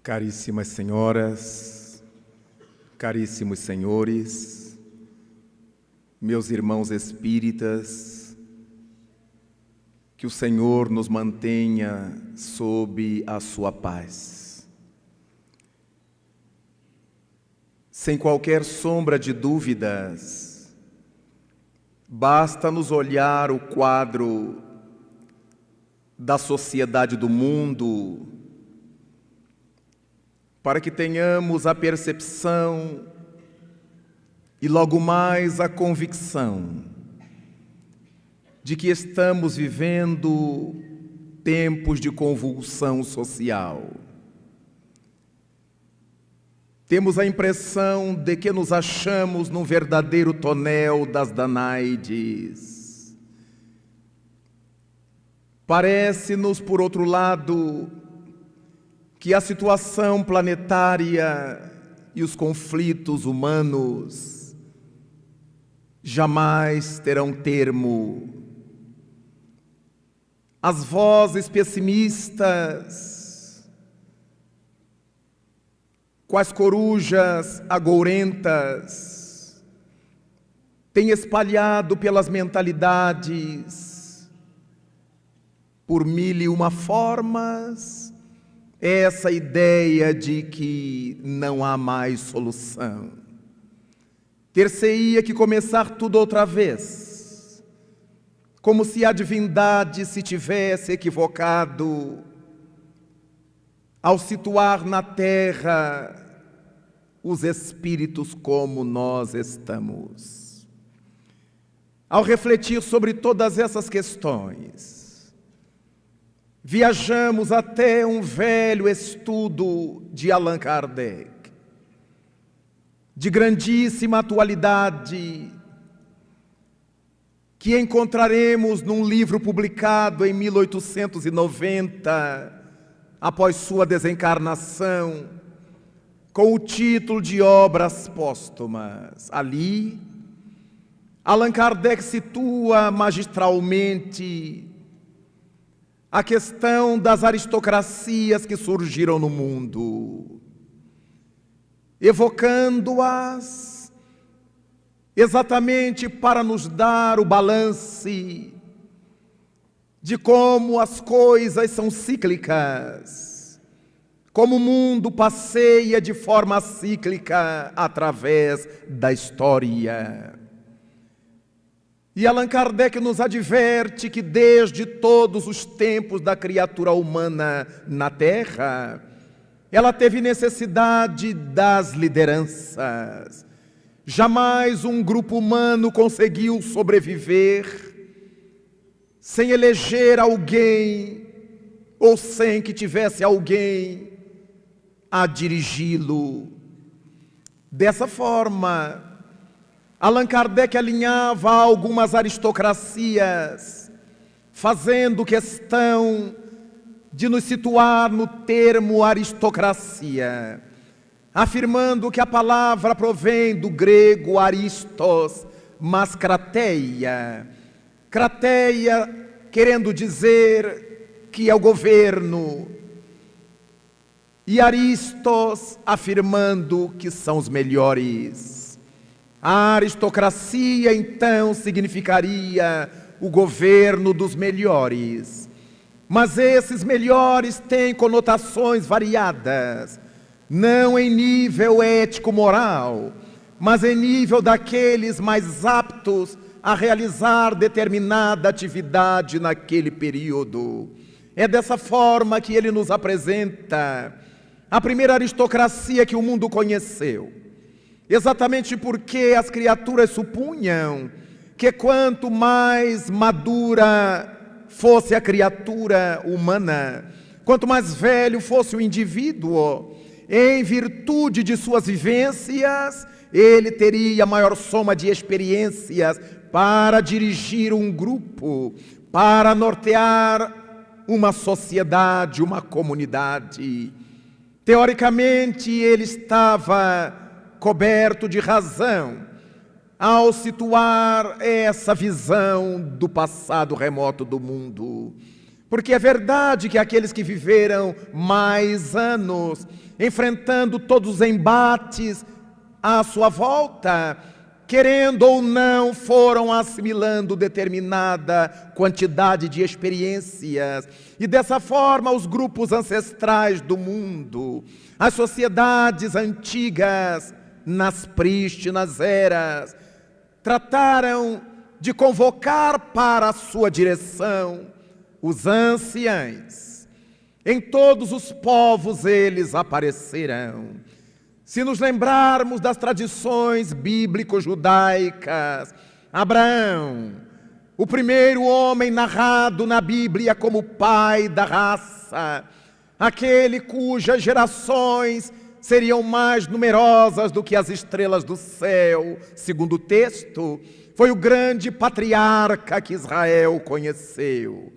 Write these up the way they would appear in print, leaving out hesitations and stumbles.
Caríssimas senhoras, caríssimos senhores, meus irmãos espíritas, que o Senhor nos mantenha sob a sua paz. Sem qualquer sombra de dúvidas, basta-nos olhar o quadro da sociedade do mundo para que tenhamos a percepção e logo mais a convicção de que estamos vivendo tempos de convulsão social. Temos a impressão de que nos achamos num verdadeiro tonel das Danaides. Parece-nos, por outro lado, que a situação planetária e os conflitos humanos jamais terão termo. As vozes pessimistas, quais corujas agourentas, têm espalhado pelas mentalidades, por mil e uma formas, essa ideia de que não há mais solução. Ter-se-ia que começar tudo outra vez, como se a divindade se tivesse equivocado ao situar na terra os espíritos como nós estamos. Ao refletir sobre todas essas questões, viajamos até um velho estudo de Allan Kardec, de grandíssima atualidade, que encontraremos num livro publicado em 1890, após sua desencarnação, com o título de Obras Póstumas. Ali, Allan Kardec situa magistralmente a questão das aristocracias que surgiram no mundo, evocando-as exatamente para nos dar o balance de como as coisas são cíclicas, como o mundo passeia de forma cíclica através da história. E Allan Kardec nos adverte que desde todos os tempos da criatura humana na Terra, ela teve necessidade das lideranças. Jamais um grupo humano conseguiu sobreviver sem eleger alguém ou sem que tivesse alguém a dirigi-lo. Dessa forma, Allan Kardec alinhava algumas aristocracias, fazendo questão de nos situar no termo aristocracia, afirmando que a palavra provém do grego aristos, mas krateia. Krateia querendo dizer que é o governo, e aristos afirmando que são os melhores. A aristocracia, então, significaria o governo dos melhores. Mas esses melhores têm conotações variadas, não em nível ético-moral, mas em nível daqueles mais aptos a realizar determinada atividade naquele período. É dessa forma que ele nos apresenta a primeira aristocracia que o mundo conheceu. Exatamente porque as criaturas supunham que quanto mais madura fosse a criatura humana, quanto mais velho fosse o indivíduo, em virtude de suas vivências, ele teria maior soma de experiências para dirigir um grupo, para nortear uma sociedade, uma comunidade. Teoricamente, ele estava coberto de razão ao situar essa visão do passado remoto do mundo. Porque é verdade que aqueles que viveram mais anos, enfrentando todos os embates à sua volta, querendo ou não, foram assimilando determinada quantidade de experiências. E dessa forma, os grupos ancestrais do mundo, as sociedades antigas, nas prístinas eras, trataram de convocar para a sua direção os anciães. Em todos os povos eles aparecerão. Se nos lembrarmos das tradições bíblico-judaicas, Abraão, o primeiro homem narrado na Bíblia como pai da raça, aquele cujas gerações seriam mais numerosas do que as estrelas do céu, segundo o texto, foi o grande patriarca que Israel conheceu.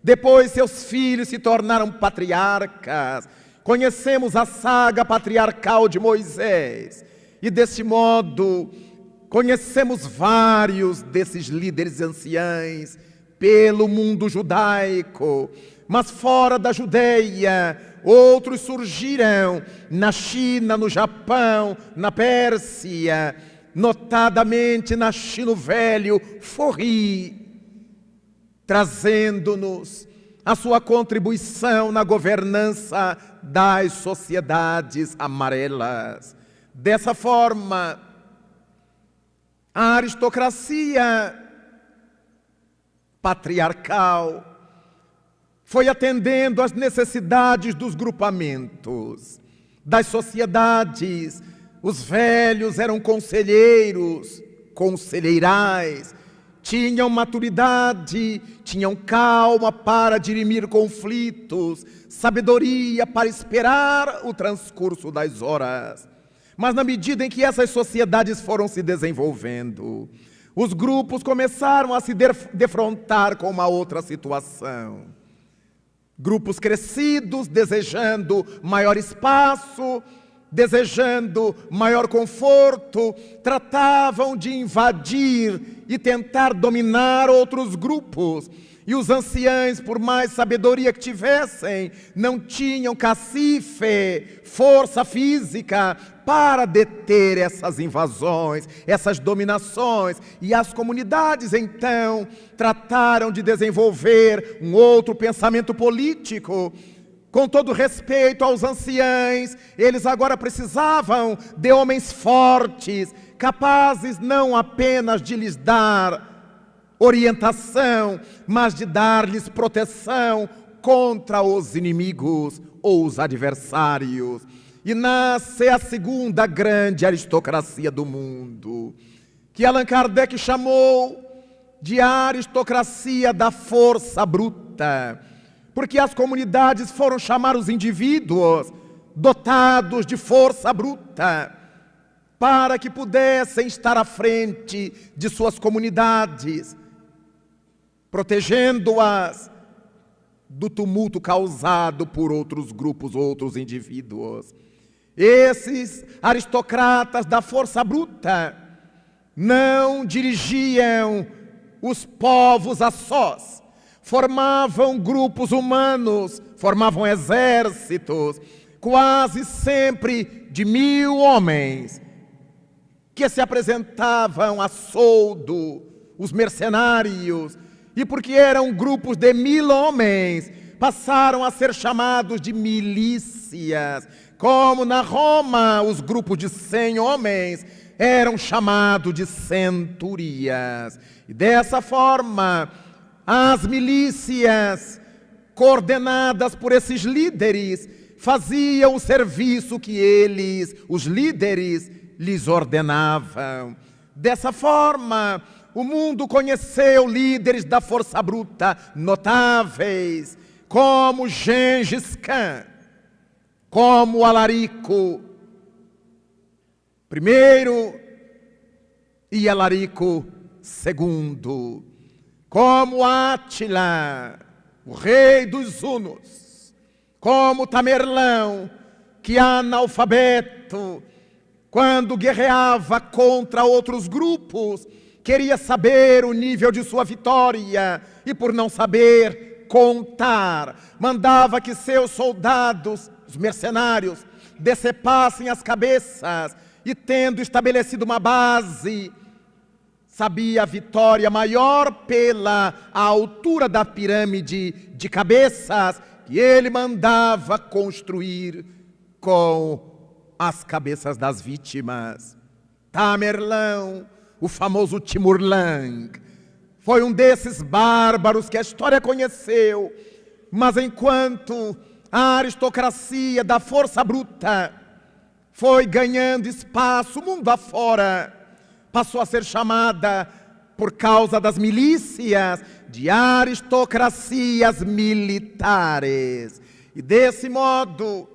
Depois seus filhos se tornaram patriarcas. Conhecemos a saga patriarcal de Moisés. E desse modo, conhecemos vários desses líderes anciães pelo mundo judaico. Mas fora da Judeia, outros surgiram na China, no Japão, na Pérsia, notadamente na China Velho, Forri, trazendo-nos a sua contribuição na governança das sociedades amarelas. Dessa forma, a aristocracia patriarcal foi atendendo às necessidades dos grupamentos, das sociedades. Os velhos eram conselheiros, conselheirais, tinham maturidade, tinham calma para dirimir conflitos, sabedoria para esperar o transcurso das horas. Mas na medida em que essas sociedades foram se desenvolvendo, os grupos começaram a se defrontar com uma outra situação. Grupos crescidos, desejando maior espaço, desejando maior conforto, tratavam de invadir e tentar dominar outros grupos. E os anciães, por mais sabedoria que tivessem, não tinham cacife, força física para deter essas invasões, essas dominações. E as comunidades, então, trataram de desenvolver um outro pensamento político. Com todo respeito aos anciães, eles agora precisavam de homens fortes, capazes não apenas de lhes dar orientação, mas de dar-lhes proteção contra os inimigos ou os adversários. E nasce a segunda grande aristocracia do mundo, que Allan Kardec chamou de aristocracia da força bruta, porque as comunidades foram chamar os indivíduos dotados de força bruta para que pudessem estar à frente de suas comunidades, protegendo-as do tumulto causado por outros grupos, outros indivíduos. Esses aristocratas da força bruta não dirigiam os povos a sós, formavam grupos humanos, formavam exércitos, quase sempre de 1000 homens, que se apresentavam a soldo, os mercenários, e porque eram grupos de 1000 homens, passaram a ser chamados de milícias, como na Roma os grupos de 100 homens eram chamados de centurias. E dessa forma, as milícias, coordenadas por esses líderes, faziam o serviço que eles, os líderes, lhes ordenavam. Dessa forma, o mundo conheceu líderes da força bruta notáveis, como Gengis Khan, como Alarico I e Alarico II, como Átila, o rei dos Hunos, como Tamerlão, que analfabeto, quando guerreava contra outros grupos, queria saber o nível de sua vitória e, por não saber, contar, mandava que seus soldados, os mercenários, decepassem as cabeças e, tendo estabelecido uma base, sabia a vitória maior pela altura da pirâmide de cabeças que ele mandava construir com as cabeças das vítimas. Tamerlão, o famoso Timur-Lenk, foi um desses bárbaros que a história conheceu, mas enquanto a aristocracia da força bruta foi ganhando espaço mundo afora, passou a ser chamada, por causa das milícias, de aristocracias militares. E desse modo,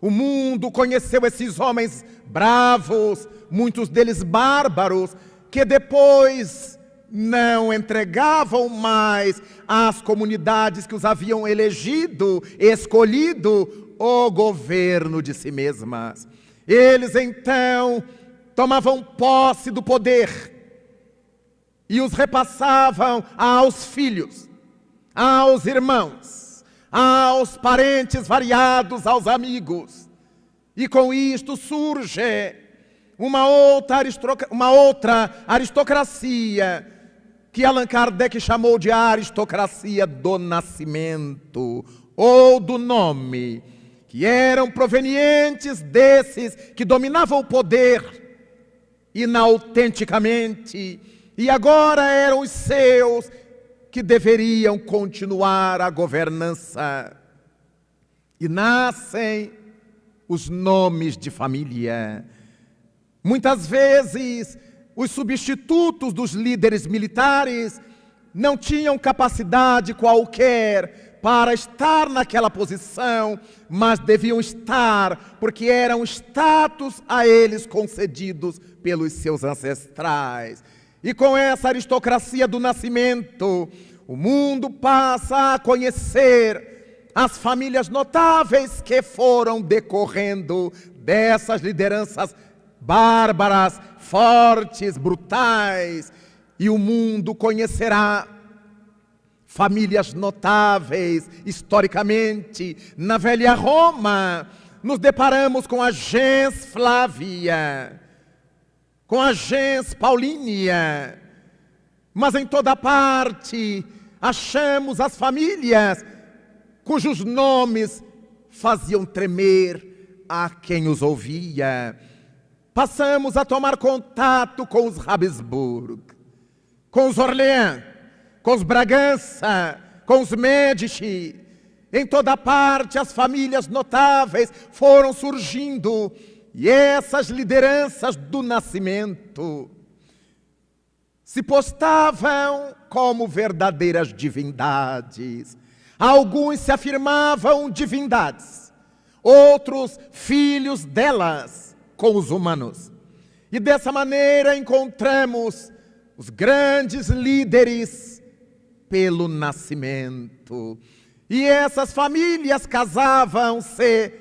o mundo conheceu esses homens bravos, muitos deles bárbaros, que depois não entregavam mais às comunidades que os haviam elegido, escolhido, o governo de si mesmas. Eles então tomavam posse do poder e os repassavam aos filhos, aos irmãos, aos parentes variados, aos amigos. E com isto surge uma outra aristocracia que Allan Kardec chamou de aristocracia do nascimento ou do nome, que eram provenientes desses que dominavam o poder inautenticamente e agora eram os seus que deveriam continuar a governança. E nascem os nomes de família. Muitas vezes, os substitutos dos líderes militares não tinham capacidade qualquer para estar naquela posição, mas deviam estar porque eram status a eles concedidos pelos seus ancestrais. E com essa aristocracia do nascimento, o mundo passa a conhecer as famílias notáveis que foram decorrendo dessas lideranças bárbaras, fortes, brutais, e o mundo conhecerá famílias notáveis historicamente. Na velha Roma, nos deparamos com a gens Flávia, com a gens Paulínia, mas em toda parte achamos as famílias cujos nomes faziam tremer a quem os ouvia. Passamos a tomar contato com os Habsburg, com os Orleans, com os Bragança, com os Médici. Em toda parte as famílias notáveis foram surgindo e essas lideranças do nascimento se postavam como verdadeiras divindades. Alguns se afirmavam divindades, outros filhos delas, com os humanos. E dessa maneira encontramos os grandes líderes pelo nascimento. E essas famílias casavam-se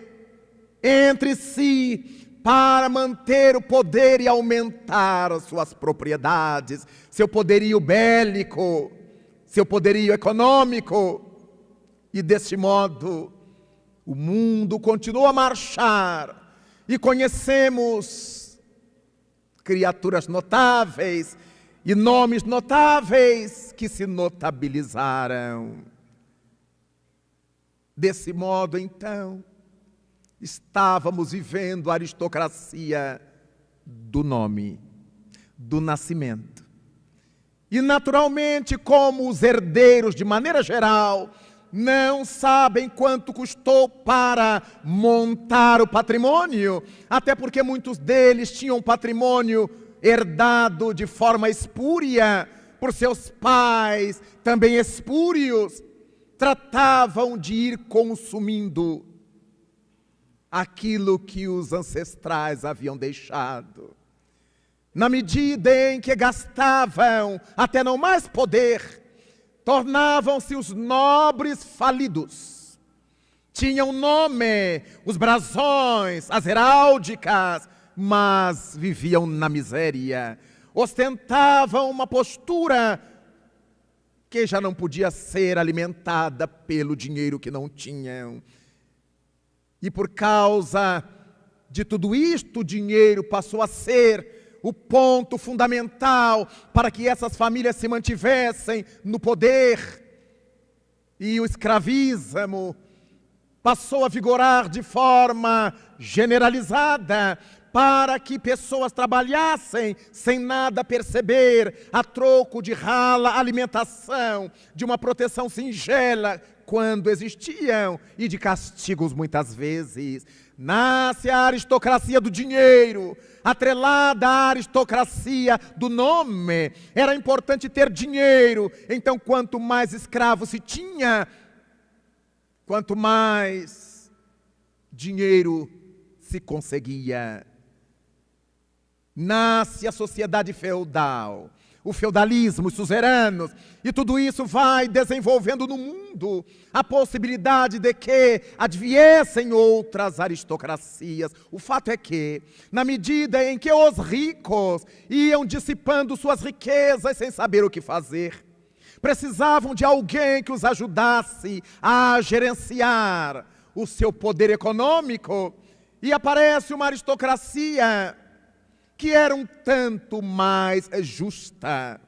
entre si para manter o poder e aumentar suas propriedades, seu poderio bélico, seu poderio econômico. E deste modo, o mundo continua a marchar e conhecemos criaturas notáveis e nomes notáveis que se notabilizaram. Desse modo, então, estávamos vivendo a aristocracia do nome, do nascimento. E, naturalmente, como os herdeiros, de maneira geral, não sabem quanto custou para montar o patrimônio, até porque muitos deles tinham patrimônio herdado de forma espúria por seus pais, também espúrios, tratavam de ir consumindo aquilo que os ancestrais haviam deixado. Na medida em que gastavam até não mais poder, tornavam-se os nobres falidos. Tinham nome, os brasões, as heráldicas, mas viviam na miséria. Ostentavam uma postura que já não podia ser alimentada pelo dinheiro que não tinham. E por causa de tudo isto, o dinheiro passou a ser o ponto fundamental para que essas famílias se mantivessem no poder. E o escravismo passou a vigorar de forma generalizada para que pessoas trabalhassem sem nada perceber, a troco de rala alimentação, de uma proteção singela, quando existiam, e de castigos muitas vezes. Nasce a aristocracia do dinheiro, atrelada à aristocracia do nome. Era importante ter dinheiro, então quanto mais escravos se tinha, quanto mais dinheiro se conseguia. Nasce a sociedade feudal, o feudalismo, os suzeranos, e tudo isso vai desenvolvendo no mundo a possibilidade de que adviessem outras aristocracias. O fato é que, na medida em que os ricos iam dissipando suas riquezas sem saber o que fazer, precisavam de alguém que os ajudasse a gerenciar o seu poder econômico, e aparece uma aristocracia que era um tanto mais justa.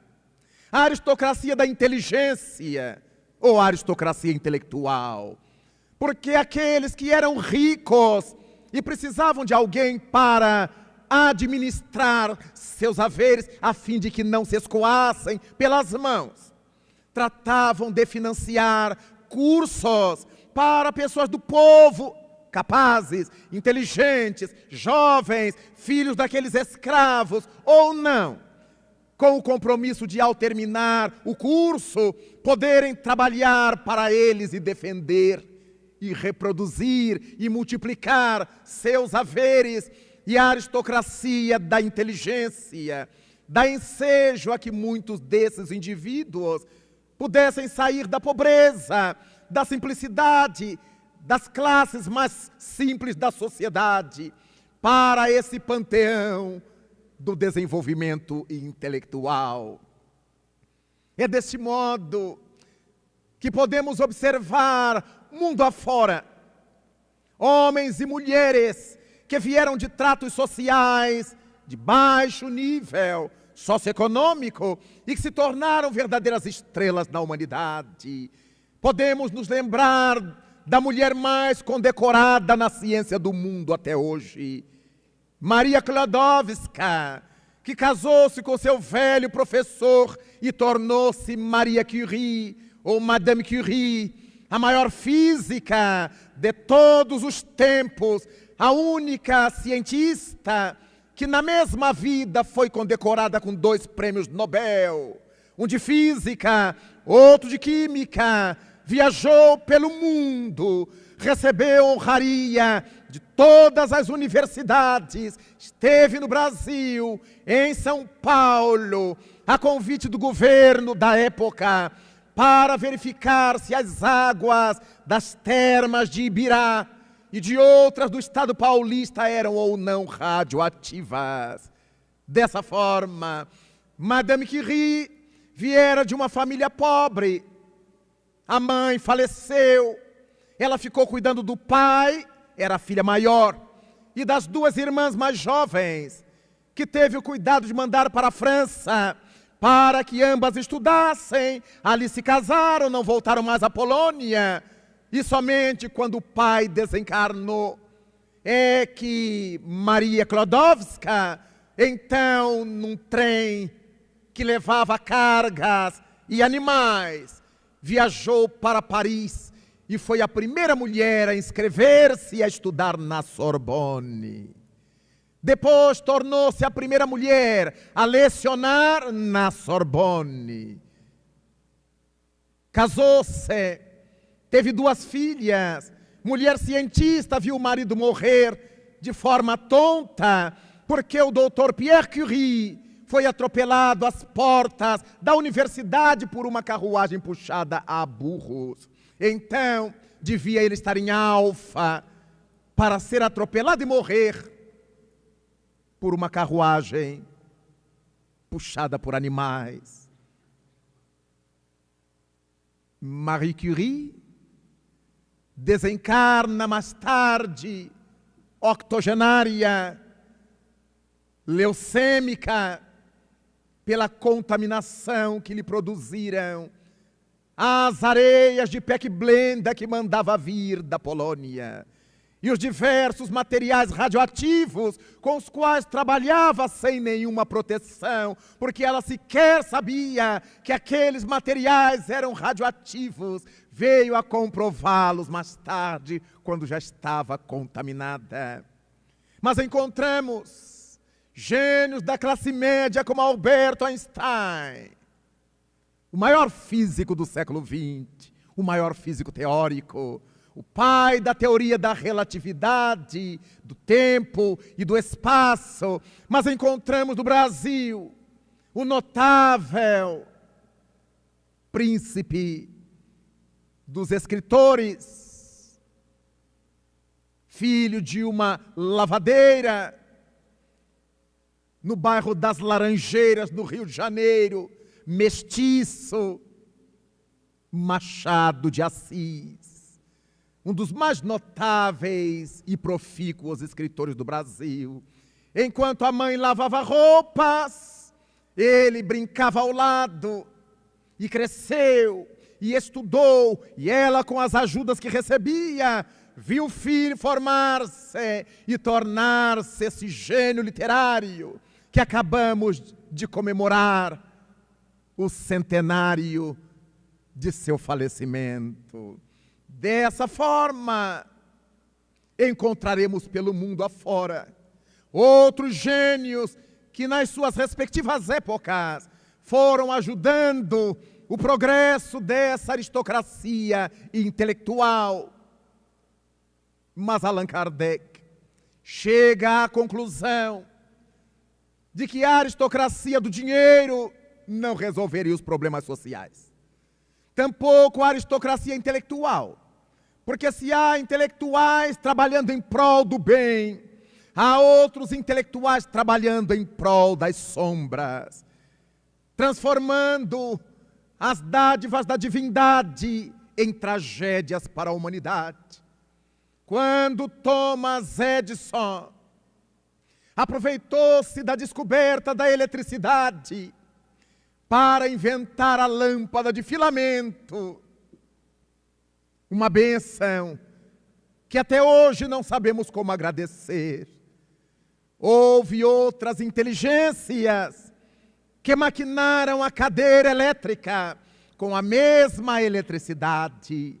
A aristocracia da inteligência, ou a aristocracia intelectual. Porque aqueles que eram ricos e precisavam de alguém para administrar seus haveres, a fim de que não se escoassem pelas mãos, tratavam de financiar cursos para pessoas do povo capazes, inteligentes, jovens, filhos daqueles escravos, ou não, com o compromisso de, ao terminar o curso, poderem trabalhar para eles e defender, e reproduzir, e multiplicar seus haveres. E a aristocracia da inteligência dá ensejo a que muitos desses indivíduos pudessem sair da pobreza, da simplicidade, das classes mais simples da sociedade, para esse panteão do desenvolvimento intelectual. É deste modo que podemos observar mundo afora homens e mulheres que vieram de tratos sociais de baixo nível socioeconômico e que se tornaram verdadeiras estrelas na humanidade. Podemos nos lembrar da mulher mais condecorada na ciência do mundo até hoje, Maria Sklodowska, que casou-se com seu velho professor e tornou-se Maria Curie, ou Madame Curie, a maior física de todos os tempos, a única cientista que na mesma vida foi condecorada com 2 prêmios Nobel, um de física, outro de química. Viajou pelo mundo, recebeu honraria de todas as universidades, esteve no Brasil, em São Paulo, a convite do governo da época, para verificar se as águas das termas de Ibirá e de outras do estado paulista eram ou não radioativas. Dessa forma, Madame Curie viera de uma família pobre. A mãe faleceu, ela ficou cuidando do pai, era a filha maior, e das 2 irmãs mais jovens, que teve o cuidado de mandar para a França, para que ambas estudassem. Ali se casaram, não voltaram mais à Polônia, e somente quando o pai desencarnou, é que Maria Sklodowska, então, num trem que levava cargas e animais, viajou para Paris e foi a primeira mulher a inscrever-se e a estudar na Sorbonne. Depois tornou-se a primeira mulher a lecionar na Sorbonne. Casou-se, teve 2 filhas. Mulher cientista, viu o marido morrer de forma tonta, porque o doutor Pierre Curie foi atropelado às portas da universidade por uma carruagem puxada a burros. Então, devia ele estar em Alfa para ser atropelado e morrer por uma carruagem puxada por animais. Marie Curie desencarna mais tarde, octogenária, leucêmica, pela contaminação que lhe produziram as areias de Peckblenda que mandava vir da Polônia e os diversos materiais radioativos com os quais trabalhava sem nenhuma proteção, porque ela sequer sabia que aqueles materiais eram radioativos. Veio a comprová-los mais tarde, quando já estava contaminada. Mas encontramos gênios da classe média como Albert Einstein, o maior físico do século XX, o maior físico teórico, o pai da teoria da relatividade, do tempo e do espaço. Mas encontramos no Brasil o notável príncipe dos escritores, filho de uma lavadeira, no bairro das Laranjeiras, no Rio de Janeiro, mestiço, Machado de Assis, um dos mais notáveis e profícuos escritores do Brasil. Enquanto a mãe lavava roupas, ele brincava ao lado, e cresceu, e estudou, e ela, com as ajudas que recebia, viu o filho formar-se e tornar-se esse gênio literário que acabamos de comemorar o centenário de seu falecimento. Dessa forma, encontraremos pelo mundo afora outros gênios que nas suas respectivas épocas foram ajudando o progresso dessa aristocracia intelectual. Mas Allan Kardec chega à conclusão de que a aristocracia do dinheiro não resolveria os problemas sociais. Tampouco a aristocracia intelectual. Porque se há intelectuais trabalhando em prol do bem, há outros intelectuais trabalhando em prol das sombras, transformando as dádivas da divindade em tragédias para a humanidade. Quando Thomas Edison aproveitou-se da descoberta da eletricidade para inventar a lâmpada de filamento, uma bênção que até hoje não sabemos como agradecer. Houve outras inteligências que maquinaram a cadeira elétrica com a mesma eletricidade.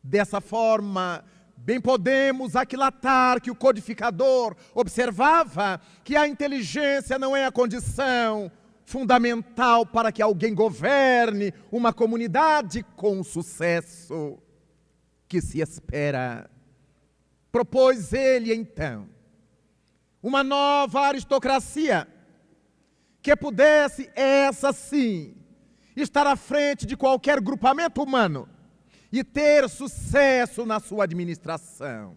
Dessa forma, bem podemos aquilatar que o codificador observava que a inteligência não é a condição fundamental para que alguém governe uma comunidade com o sucesso que se espera. Propôs ele, então, uma nova aristocracia que pudesse, essa sim, estar à frente de qualquer grupamento humano e ter sucesso na sua administração.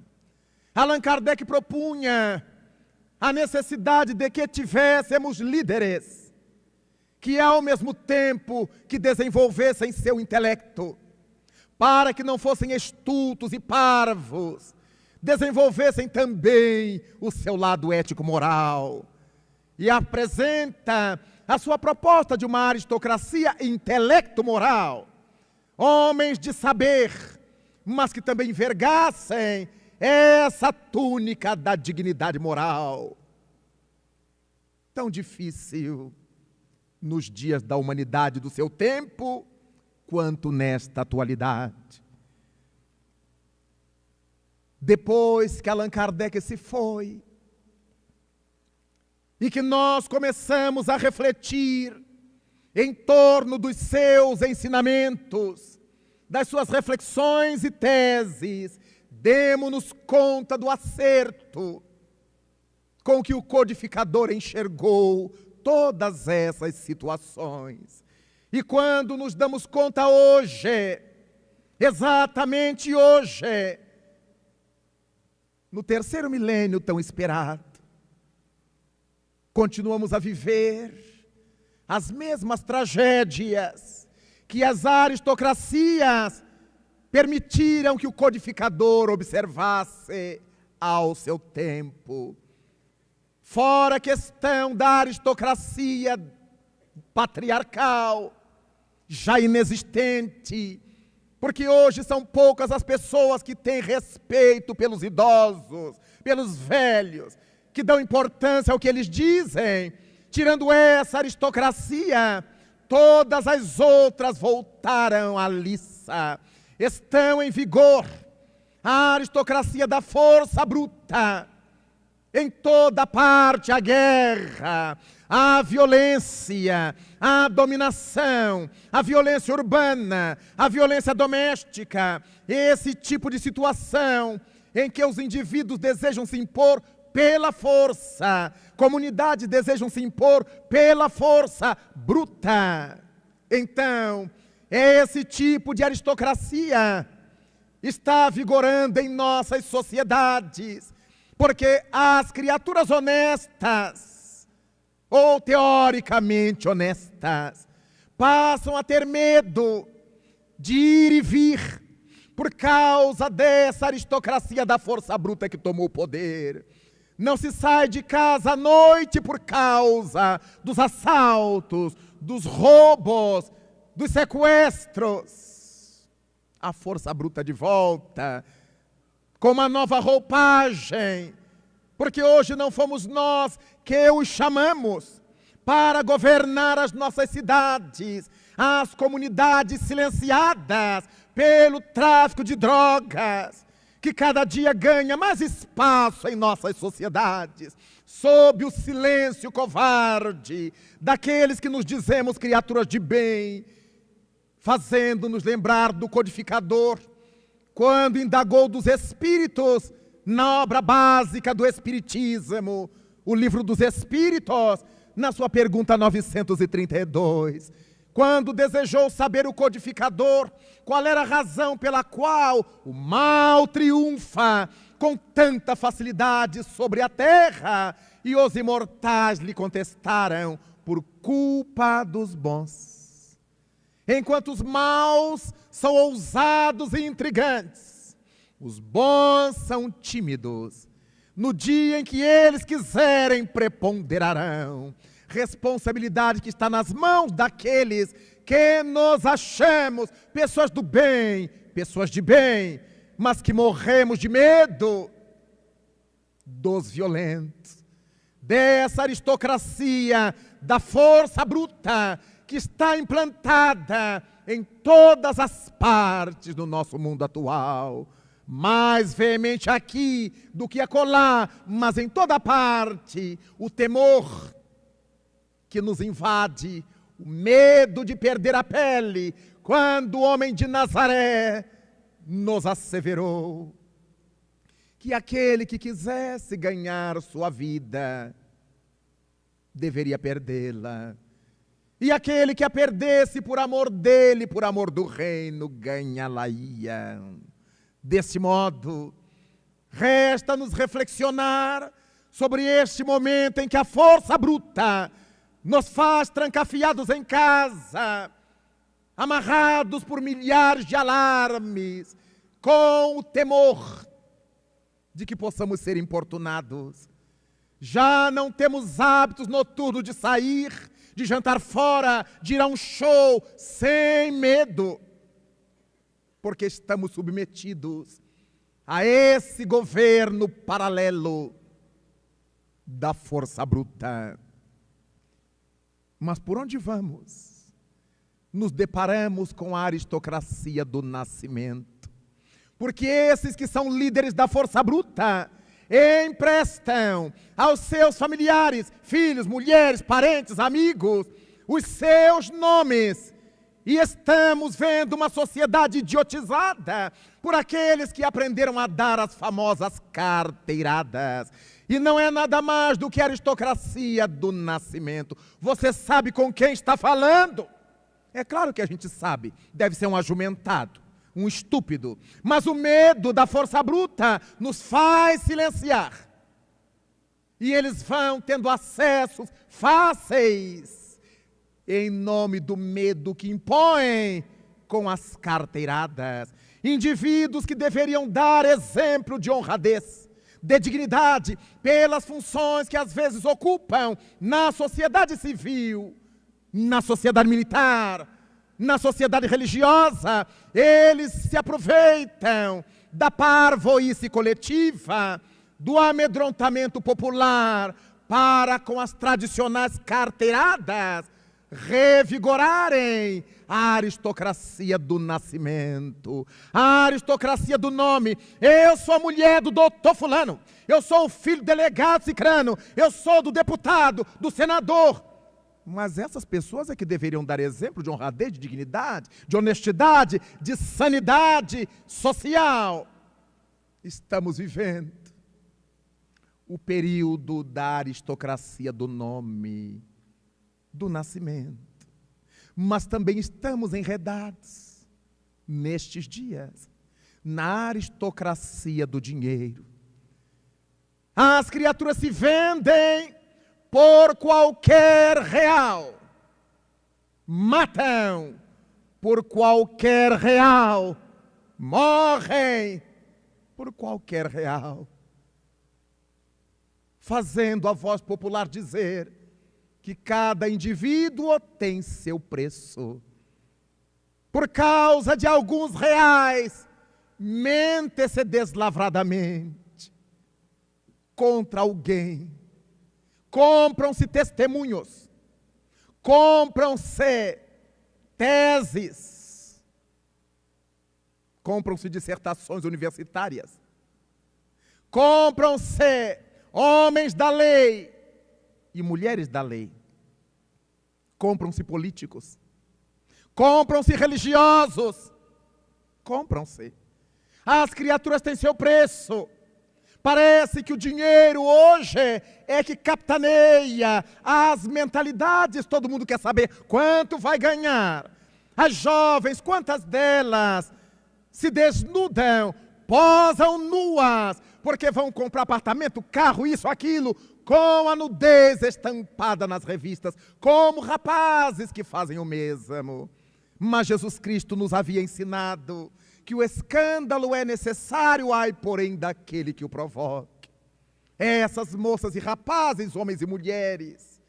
Allan Kardec propunha a necessidade de que tivéssemos líderes que, ao mesmo tempo que desenvolvessem seu intelecto, para que não fossem estultos e parvos, desenvolvessem também o seu lado ético-moral. E apresenta a sua proposta de uma aristocracia intelecto-moral. Homens de saber, mas que também envergassem essa túnica da dignidade moral. Tão difícil nos dias da humanidade do seu tempo, quanto nesta atualidade. Depois que Allan Kardec se foi, e que nós começamos a refletir em torno dos seus ensinamentos, das suas reflexões e teses, demos-nos conta do acerto com que o codificador enxergou todas essas situações. E quando nos damos conta hoje, exatamente hoje, no terceiro milênio tão esperado, continuamos a viver as mesmas tragédias que as aristocracias permitiram que o codificador observasse ao seu tempo. Fora a questão da aristocracia patriarcal, já inexistente, porque hoje são poucas as pessoas que têm respeito pelos idosos, pelos velhos, que dão importância ao que eles dizem. Tirando essa aristocracia, todas as outras voltaram à liça. Estão em vigor a aristocracia da força bruta. Em toda parte a guerra, a violência, a dominação, a violência urbana, a violência doméstica, esse tipo de situação em que os indivíduos desejam se impor pela força, comunidades desejam se impor pela força bruta. Então, esse tipo de aristocracia está vigorando em nossas sociedades, porque as criaturas honestas, ou teoricamente honestas, passam a ter medo de ir e vir por causa dessa aristocracia da força bruta que tomou o poder. Não se sai de casa à noite por causa dos assaltos, dos roubos, dos sequestros. A força bruta de volta, com uma nova roupagem, porque hoje não fomos nós que os chamamos para governar as nossas cidades, as comunidades silenciadas pelo tráfico de drogas, que cada dia ganha mais espaço em nossas sociedades, sob o silêncio covarde daqueles que nos dizemos criaturas de bem, fazendo-nos lembrar do codificador, quando indagou dos espíritos na obra básica do Espiritismo, o Livro dos Espíritos, na sua pergunta 932, quando desejou saber o codificador qual era a razão pela qual o mal triunfa com tanta facilidade sobre a terra, e os imortais lhe contestaram: por culpa dos bons. Enquanto os maus são ousados e intrigantes, os bons são tímidos. No dia em que eles quiserem, preponderarão. Responsabilidade que está nas mãos daqueles que nos achamos pessoas do bem, pessoas de bem, mas que morremos de medo dos violentos, dessa aristocracia da força bruta que está implantada em todas as partes do nosso mundo atual. Mais veemente aqui do que acolá, mas em toda parte, o temor que nos invade, o medo de perder a pele, quando o homem de Nazaré nos asseverou que aquele que quisesse ganhar sua vida deveria perdê-la, e aquele que a perdesse por amor dele, por amor do reino, ganhá-la-ia. Desse modo, resta-nos reflexionar sobre este momento em que a força bruta nos faz trancafiados em casa, amarrados por milhares de alarmes, com o temor de que possamos ser importunados. Já não temos hábitos noturnos de sair, de jantar fora, de ir a um show sem medo, porque estamos submetidos a esse governo paralelo da força bruta. Mas por onde vamos? Nos deparamos com a aristocracia do nascimento, porque esses que são líderes da força bruta emprestam aos seus familiares, filhos, mulheres, parentes, amigos, os seus nomes. E estamos vendo uma sociedade idiotizada por aqueles que aprenderam a dar as famosas carteiradas. E não é nada mais do que a aristocracia do nascimento. Você sabe com quem está falando? É claro que a gente sabe, deve ser um ajumentado, um estúpido. Mas o medo da força bruta nos faz silenciar. E eles vão tendo acessos fáceis em nome do medo que impõem com as carteiradas. Indivíduos que deveriam dar exemplo de honradez, de dignidade, pelas funções que às vezes ocupam na sociedade civil, na sociedade militar, na sociedade religiosa. Eles se aproveitam da parvoíce coletiva, do amedrontamento popular, para, com as tradicionais carteiradas, revigorarem a aristocracia do nascimento, a aristocracia do nome. Eu sou a mulher do doutor fulano, eu sou o filho do delegado cicrano, eu sou do deputado, do senador. Mas essas pessoas é que deveriam dar exemplo de honradez, de dignidade, de honestidade, de sanidade social. Estamos vivendo o período da aristocracia do nome, do nascimento. Mas também estamos enredados, nestes dias, na aristocracia do dinheiro. As criaturas se vendem por qualquer real, matam por qualquer real, morrem por qualquer real, fazendo a voz popular dizer que cada indivíduo tem seu preço. Por causa de alguns reais, mente-se deslavradamente contra alguém. Compram-se testemunhos, compram-se teses, compram-se dissertações universitárias, compram-se homens da lei e mulheres da lei, compram-se políticos, compram-se religiosos, compram-se. As criaturas têm seu preço. Parece que o dinheiro hoje é que capitaneia as mentalidades. Todo mundo quer saber quanto vai ganhar. As jovens, quantas delas se desnudam, posam nuas, porque vão comprar apartamento, carro, isso, aquilo, com a nudez estampada nas revistas, como rapazes que fazem o mesmo. Mas Jesus Cristo nos havia ensinado que o escândalo é necessário, ai, porém, daquele que o provoque. Essas moças e rapazes, homens e mulheres,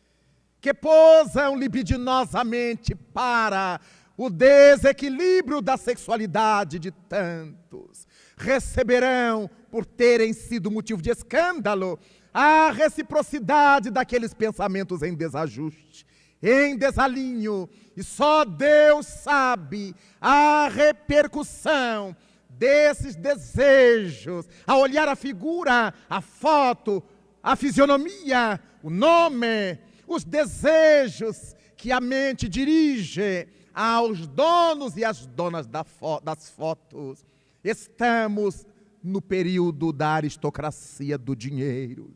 que posam libidinosamente para o desequilíbrio da sexualidade de tantos, receberão, por terem sido motivo de escândalo, a reciprocidade daqueles pensamentos em desajuste, em desalinho, e só Deus sabe a repercussão desses desejos, a olhar a figura, a foto, a fisionomia, o nome, os desejos que a mente dirige aos donos e às donas das fotos. Estamos no período da aristocracia do dinheiro.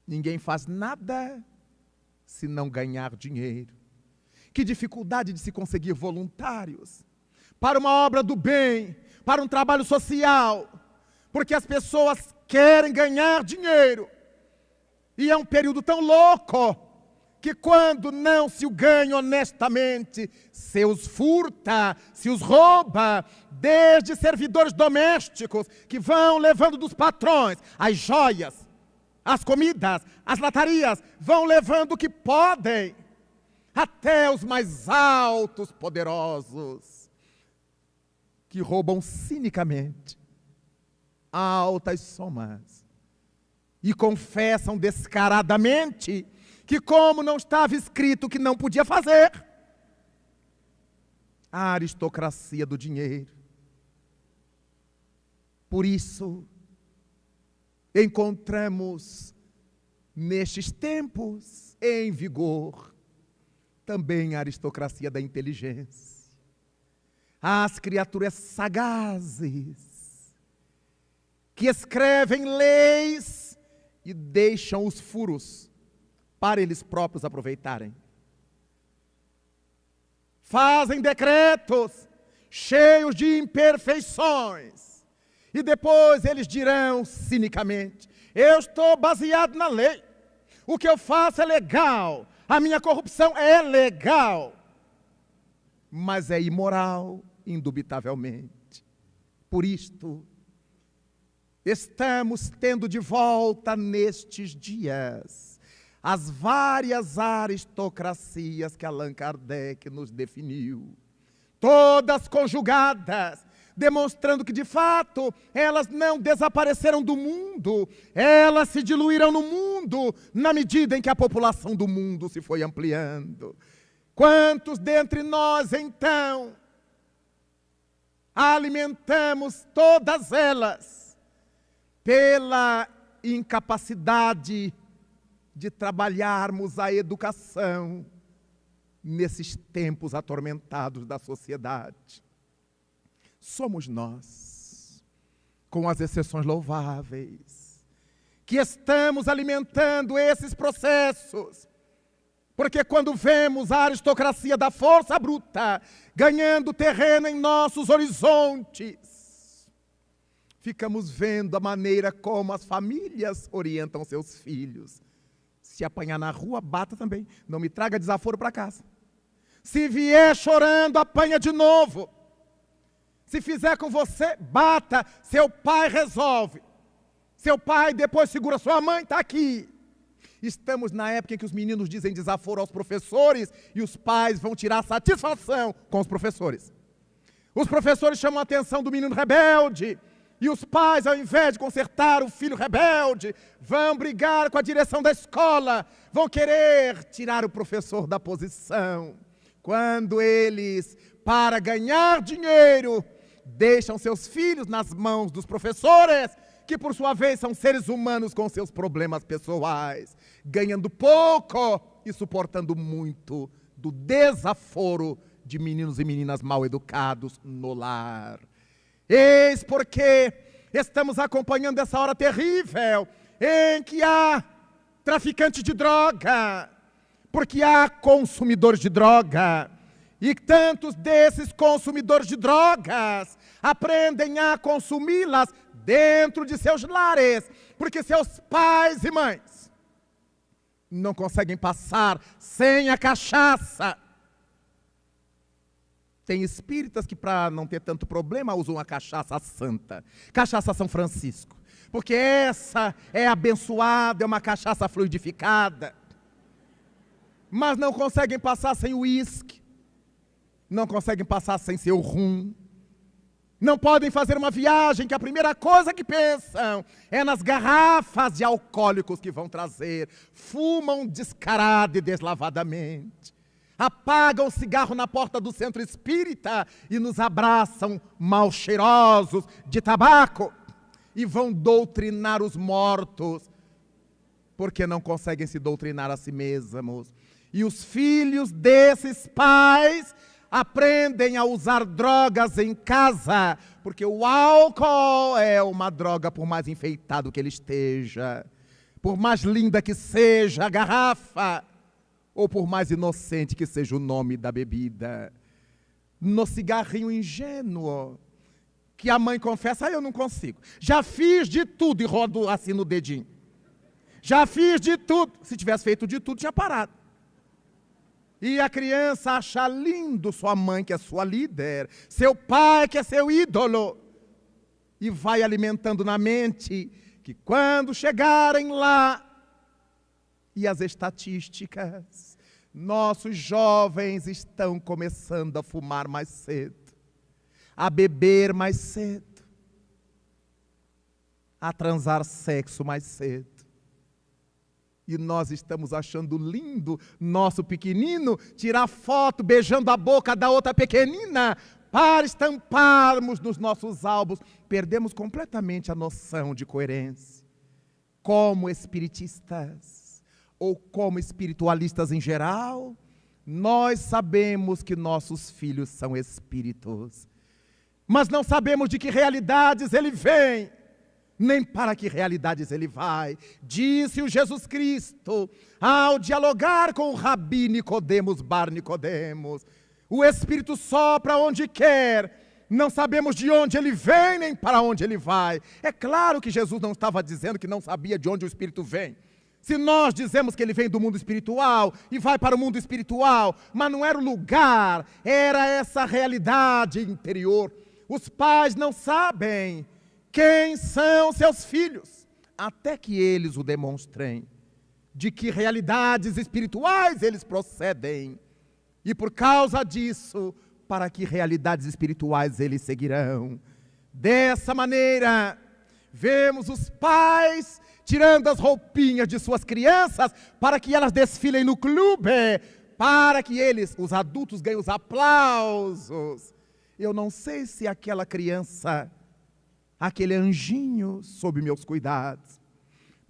Ninguém faz nada se não ganhar dinheiro. Que dificuldade de se conseguir voluntários para uma obra do bem, para um trabalho social, porque as pessoas querem ganhar dinheiro. E é um período tão louco que quando não se o ganha honestamente, se os furta, se os rouba, desde servidores domésticos que vão levando dos patrões as joias, as comidas, as latarias, vão levando o que podem, até os mais altos poderosos, que roubam cinicamente altas somas e confessam descaradamente que, como não estava escrito que não podia fazer, a aristocracia do dinheiro. Por isso, encontramos nestes tempos em vigor também a aristocracia da inteligência. As criaturas sagazes que escrevem leis e deixam os furos para eles próprios aproveitarem. Fazem decretos cheios de imperfeições e depois eles dirão cinicamente: eu estou baseado na lei, o que eu faço é legal, A minha corrupção é legal, mas é imoral, indubitavelmente. Por isto, estamos tendo de volta nestes dias as várias aristocracias que Allan Kardec nos definiu, todas conjugadas, demonstrando que, de fato, elas não desapareceram do mundo, elas se diluíram no mundo, na medida em que a população do mundo se foi ampliando. Quantos dentre nós, então, alimentamos todas elas pela incapacidade de trabalharmos a educação nesses tempos atormentados da sociedade? Somos nós, com as exceções louváveis, que estamos alimentando esses processos. Porque quando vemos a aristocracia da força bruta ganhando terreno em nossos horizontes, ficamos vendo a maneira como as famílias orientam seus filhos. Se apanhar na rua, bata também. Não me traga desaforo para casa. Se vier chorando, apanha de novo. Se fizer com você, bata. Seu pai resolve. Seu pai depois segura sua mãe, está aqui. Estamos na época em que os meninos dizem desaforo aos professores e os pais vão tirar satisfação com os professores. Os professores chamam a atenção do menino rebelde e os pais, ao invés de consertar o filho rebelde, vão brigar com a direção da escola, vão querer tirar o professor da posição. Quando eles, para ganhar dinheiro, deixam seus filhos nas mãos dos professores, que por sua vez são seres humanos com seus problemas pessoais, ganhando pouco e suportando muito do desaforo de meninos e meninas mal educados no lar. Eis porque estamos acompanhando essa hora terrível em que há traficante de droga, porque há consumidores de droga, e tantos desses consumidores de drogas aprendem a consumi-las dentro de seus lares, porque seus pais e mães não conseguem passar sem a cachaça. Tem espíritas que, para não ter tanto problema, usam a cachaça santa, cachaça São Francisco, porque essa é abençoada, é uma cachaça fluidificada, mas não conseguem passar sem o uísque, não conseguem passar sem seu rum. Não podem fazer uma viagem que a primeira coisa que pensam é nas garrafas de alcoólicos que vão trazer. Fumam descarado e deslavadamente. Apagam o cigarro na porta do centro espírita e nos abraçam mal cheirosos de tabaco. E vão doutrinar os mortos, porque não conseguem se doutrinar a si mesmos. E os filhos desses pais aprendem a usar drogas em casa, porque o álcool é uma droga, por mais enfeitado que ele esteja, por mais linda que seja a garrafa, ou por mais inocente que seja o nome da bebida. No cigarrinho ingênuo, que a mãe confessa, eu não consigo. Já fiz de tudo, e rodo assim no dedinho. Já fiz de tudo. Se tivesse feito de tudo, tinha parado. E a criança acha lindo sua mãe, que é sua líder, seu pai, que é seu ídolo, e vai alimentando na mente que quando chegarem lá, e as estatísticas, nossos jovens estão começando a fumar mais cedo, a beber mais cedo, a transar sexo mais cedo. E nós estamos achando lindo nosso pequenino tirar foto beijando a boca da outra pequenina para estamparmos nos nossos álbuns. Perdemos completamente a noção de coerência. Como espiritistas, ou como espiritualistas em geral, nós sabemos que nossos filhos são espíritos, mas não sabemos de que realidades ele vem, nem para que realidades ele vai. Disse o Jesus Cristo, ao dialogar com o Rabi Nicodemos Bar Nicodemos, o Espírito sopra onde quer, não sabemos de onde ele vem, nem para onde ele vai. É claro que Jesus não estava dizendo que não sabia de onde o Espírito vem. Se nós dizemos que ele vem do mundo espiritual e vai para o mundo espiritual, mas não era o lugar, era essa realidade interior. Os pais não sabem quem são seus filhos, até que eles o demonstrem, de que realidades espirituais eles procedem. E por causa disso, para que realidades espirituais eles seguirão. Dessa maneira, vemos os pais tirando as roupinhas de suas crianças para que elas desfilem no clube, para que eles, os adultos, ganhem os aplausos. Eu não sei se aquela criança, aquele anjinho sob meus cuidados,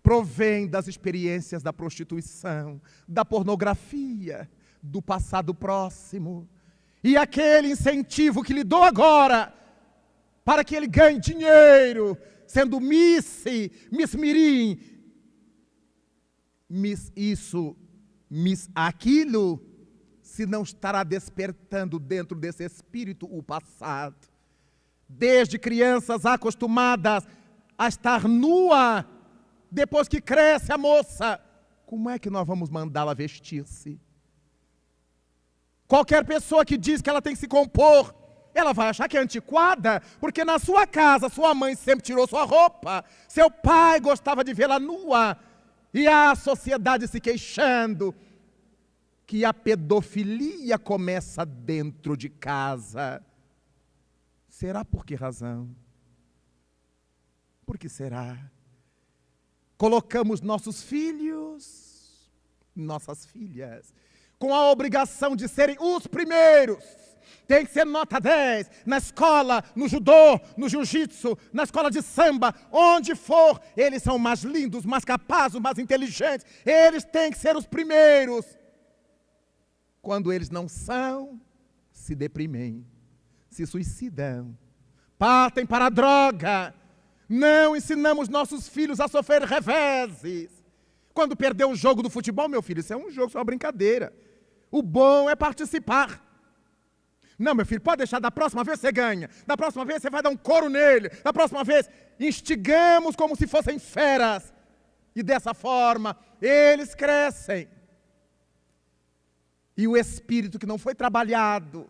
provém das experiências da prostituição, da pornografia, do passado próximo. E aquele incentivo que lhe dou agora, para que ele ganhe dinheiro, sendo Miss Mirim, Miss isso, Miss aquilo, se não estará despertando dentro desse espírito o passado. Desde crianças acostumadas a estar nua, depois que cresce a moça, como é que nós vamos mandá-la vestir-se? Qualquer pessoa que diz que ela tem que se compor, ela vai achar que é antiquada, porque na sua casa sua mãe sempre tirou sua roupa, seu pai gostava de vê-la nua, e a sociedade se queixando que a pedofilia começa dentro de casa. Será por que razão? Por que será? Colocamos nossos filhos, nossas filhas, com a obrigação de serem os primeiros. Tem que ser nota 10, na escola, no judô, no jiu-jitsu, na escola de samba, onde for. Eles são mais lindos, mais capazes, mais inteligentes. Eles têm que ser os primeiros. Quando eles não são, se deprimem, se suicidam, partem para a droga. Não ensinamos nossos filhos a sofrer reveses. Quando perdeu o jogo do futebol, meu filho, isso é um jogo, isso é uma brincadeira. O bom é participar. Não, meu filho, pode deixar, da próxima vez você ganha. Da próxima vez você vai dar um couro nele. Da próxima vez, instigamos como se fossem feras. E dessa forma, eles crescem. E o espírito que não foi trabalhado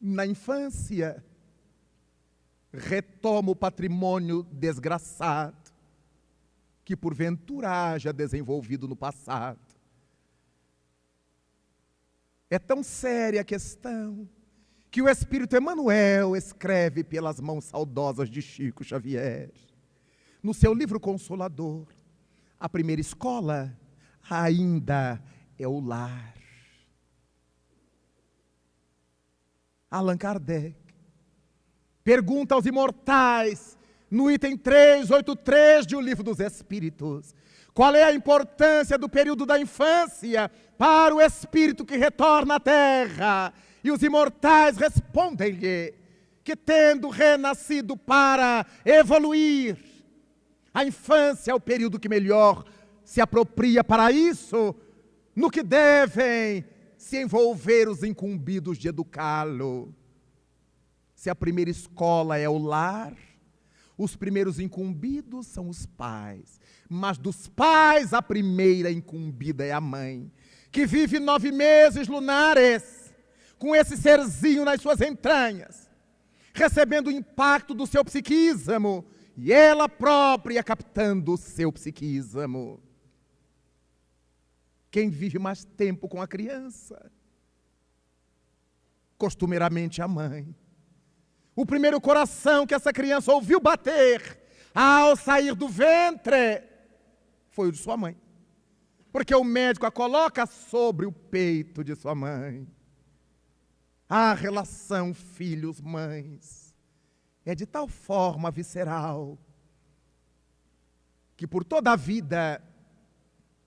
na infância retoma o patrimônio desgraçado que porventura haja desenvolvido no passado. É tão séria a questão que o Espírito Emmanuel escreve pelas mãos saudosas de Chico Xavier. No seu livro Consolador, a primeira escola ainda é o lar. Allan Kardec pergunta aos imortais, no item 383 de O Livro dos Espíritos, qual é a importância do período da infância para o espírito que retorna à terra? E os imortais respondem-lhe que, tendo renascido para evoluir, a infância é o período que melhor se apropria para isso, no que devem se envolver os incumbidos de educá-lo. Se a primeira escola é o lar, os primeiros incumbidos são os pais. Mas dos pais, a primeira incumbida é a mãe, que vive 9 meses lunares, com esse serzinho nas suas entranhas, recebendo o impacto do seu psiquismo, e ela própria captando o seu psiquismo. Quem vive mais tempo com a criança? Costumeiramente a mãe. O primeiro coração que essa criança ouviu bater ao sair do ventre foi o de sua mãe. Porque o médico a coloca sobre o peito de sua mãe. A relação filhos-mães é de tal forma visceral que por toda a vida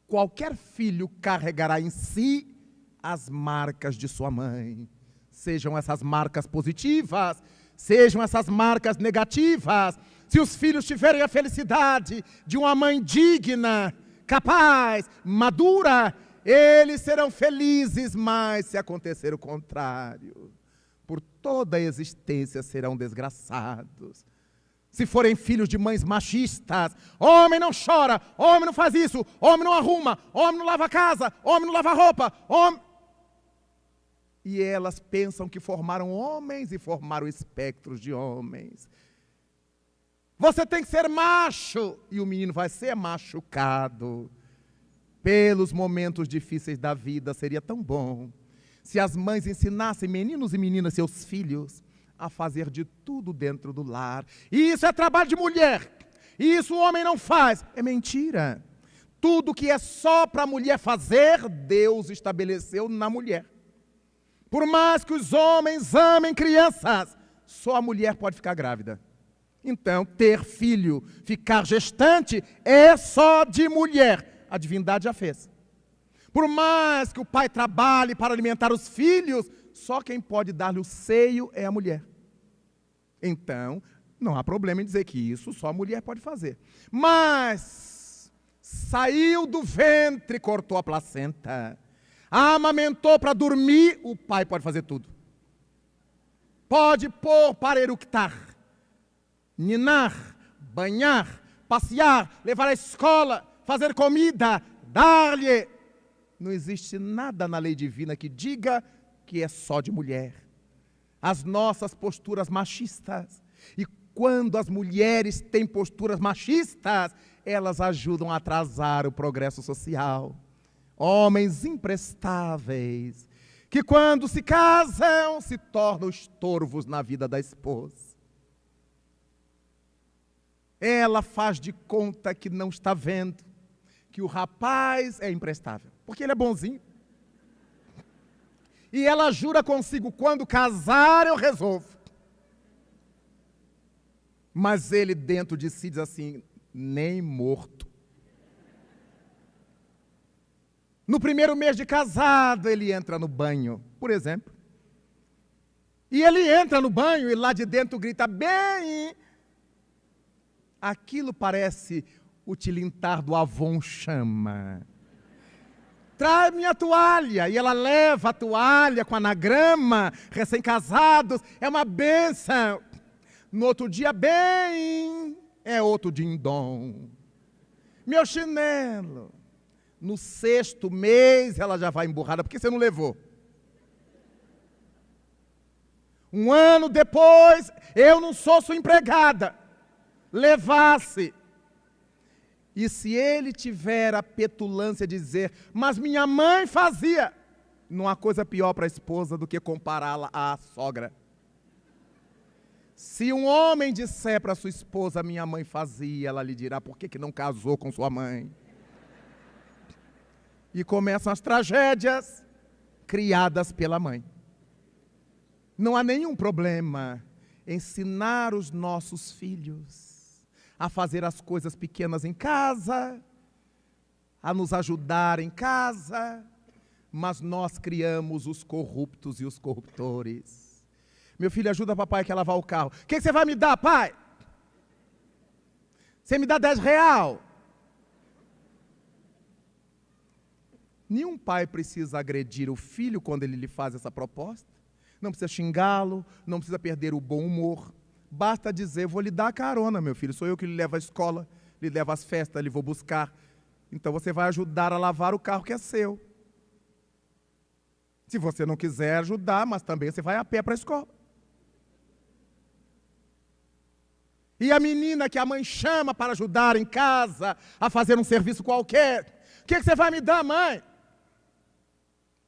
qualquer filho carregará em si as marcas de sua mãe. Sejam essas marcas positivas, sejam essas marcas negativas. Se os filhos tiverem a felicidade de uma mãe digna, capaz, madura, eles serão felizes, mas se acontecer o contrário, por toda a existência serão desgraçados. se forem filhos de mães machistas. Homem não chora, homem não faz isso, homem não arruma, homem não lava a casa, homem não lava a roupa, homem... E elas pensam que formaram homens e formaram espectros de homens. Você tem que ser macho, e o menino vai ser machucado. Pelos momentos difíceis da vida, seria tão bom se as mães ensinassem meninos e meninas, seus filhos, a fazer de tudo dentro do lar. E isso é trabalho de mulher. E isso o homem não faz. É mentira. Tudo que é só para a mulher fazer, Deus estabeleceu na mulher. Por mais que os homens amem crianças, só a mulher pode ficar grávida. Então, ter filho, ficar gestante, é só de mulher. A divindade já fez. Por mais que o pai trabalhe para alimentar os filhos, só quem pode dar-lhe o seio é a mulher. Então, não há problema em dizer que isso só a mulher pode fazer. Mas, saiu do ventre, cortou a placenta, amamentou para dormir, o pai pode fazer tudo. Pode pôr para eructar, ninar, banhar, passear, levar à escola, fazer comida, dar-lhe. Não existe nada na lei divina que diga que é só de mulher. As nossas posturas machistas, e quando as mulheres têm posturas machistas, elas ajudam a atrasar o progresso social. Homens imprestáveis, que quando se casam, se tornam estorvos na vida da esposa. Ela faz de conta que não está vendo que o rapaz é imprestável, porque ele é bonzinho. E ela jura consigo, quando casar eu resolvo. Mas ele dentro de si diz assim, nem morto. No primeiro mês de casado, ele entra no banho, por exemplo. E ele entra no banho e lá de dentro grita, bem... Aquilo parece o tilintar do Avon Chama. Traz minha toalha. E ela leva a toalha com anagrama, recém-casados, é uma bênção. No outro dia, bem, é outro dindom. Meu chinelo. No 6º mês, ela já vai emburrada, porque você não levou. Um ano depois, eu não sou sua empregada. Levasse. E se ele tiver a petulância de dizer, mas minha mãe fazia, não há coisa pior para a esposa do que compará-la à sogra. Se um homem disser para sua esposa, minha mãe fazia, ela lhe dirá, por que não casou com sua mãe? E começam as tragédias criadas pela mãe. Não há nenhum problema ensinar os nossos filhos a fazer as coisas pequenas em casa, a nos ajudar em casa, mas nós criamos os corruptos e os corruptores. Meu filho, ajuda papai que lavar o carro. O que você vai me dar, pai? Você me dá R$10? Nenhum pai precisa agredir o filho quando ele lhe faz essa proposta. Não precisa xingá-lo, não precisa perder o bom humor. Basta dizer, vou lhe dar carona, meu filho. Sou eu que lhe levo à escola, lhe levo às festas, lhe vou buscar. Então você vai ajudar a lavar o carro que é seu. Se você não quiser ajudar, mas também você vai a pé para a escola. E a menina que a mãe chama para ajudar em casa, a fazer um serviço qualquer. O que você vai me dar, mãe?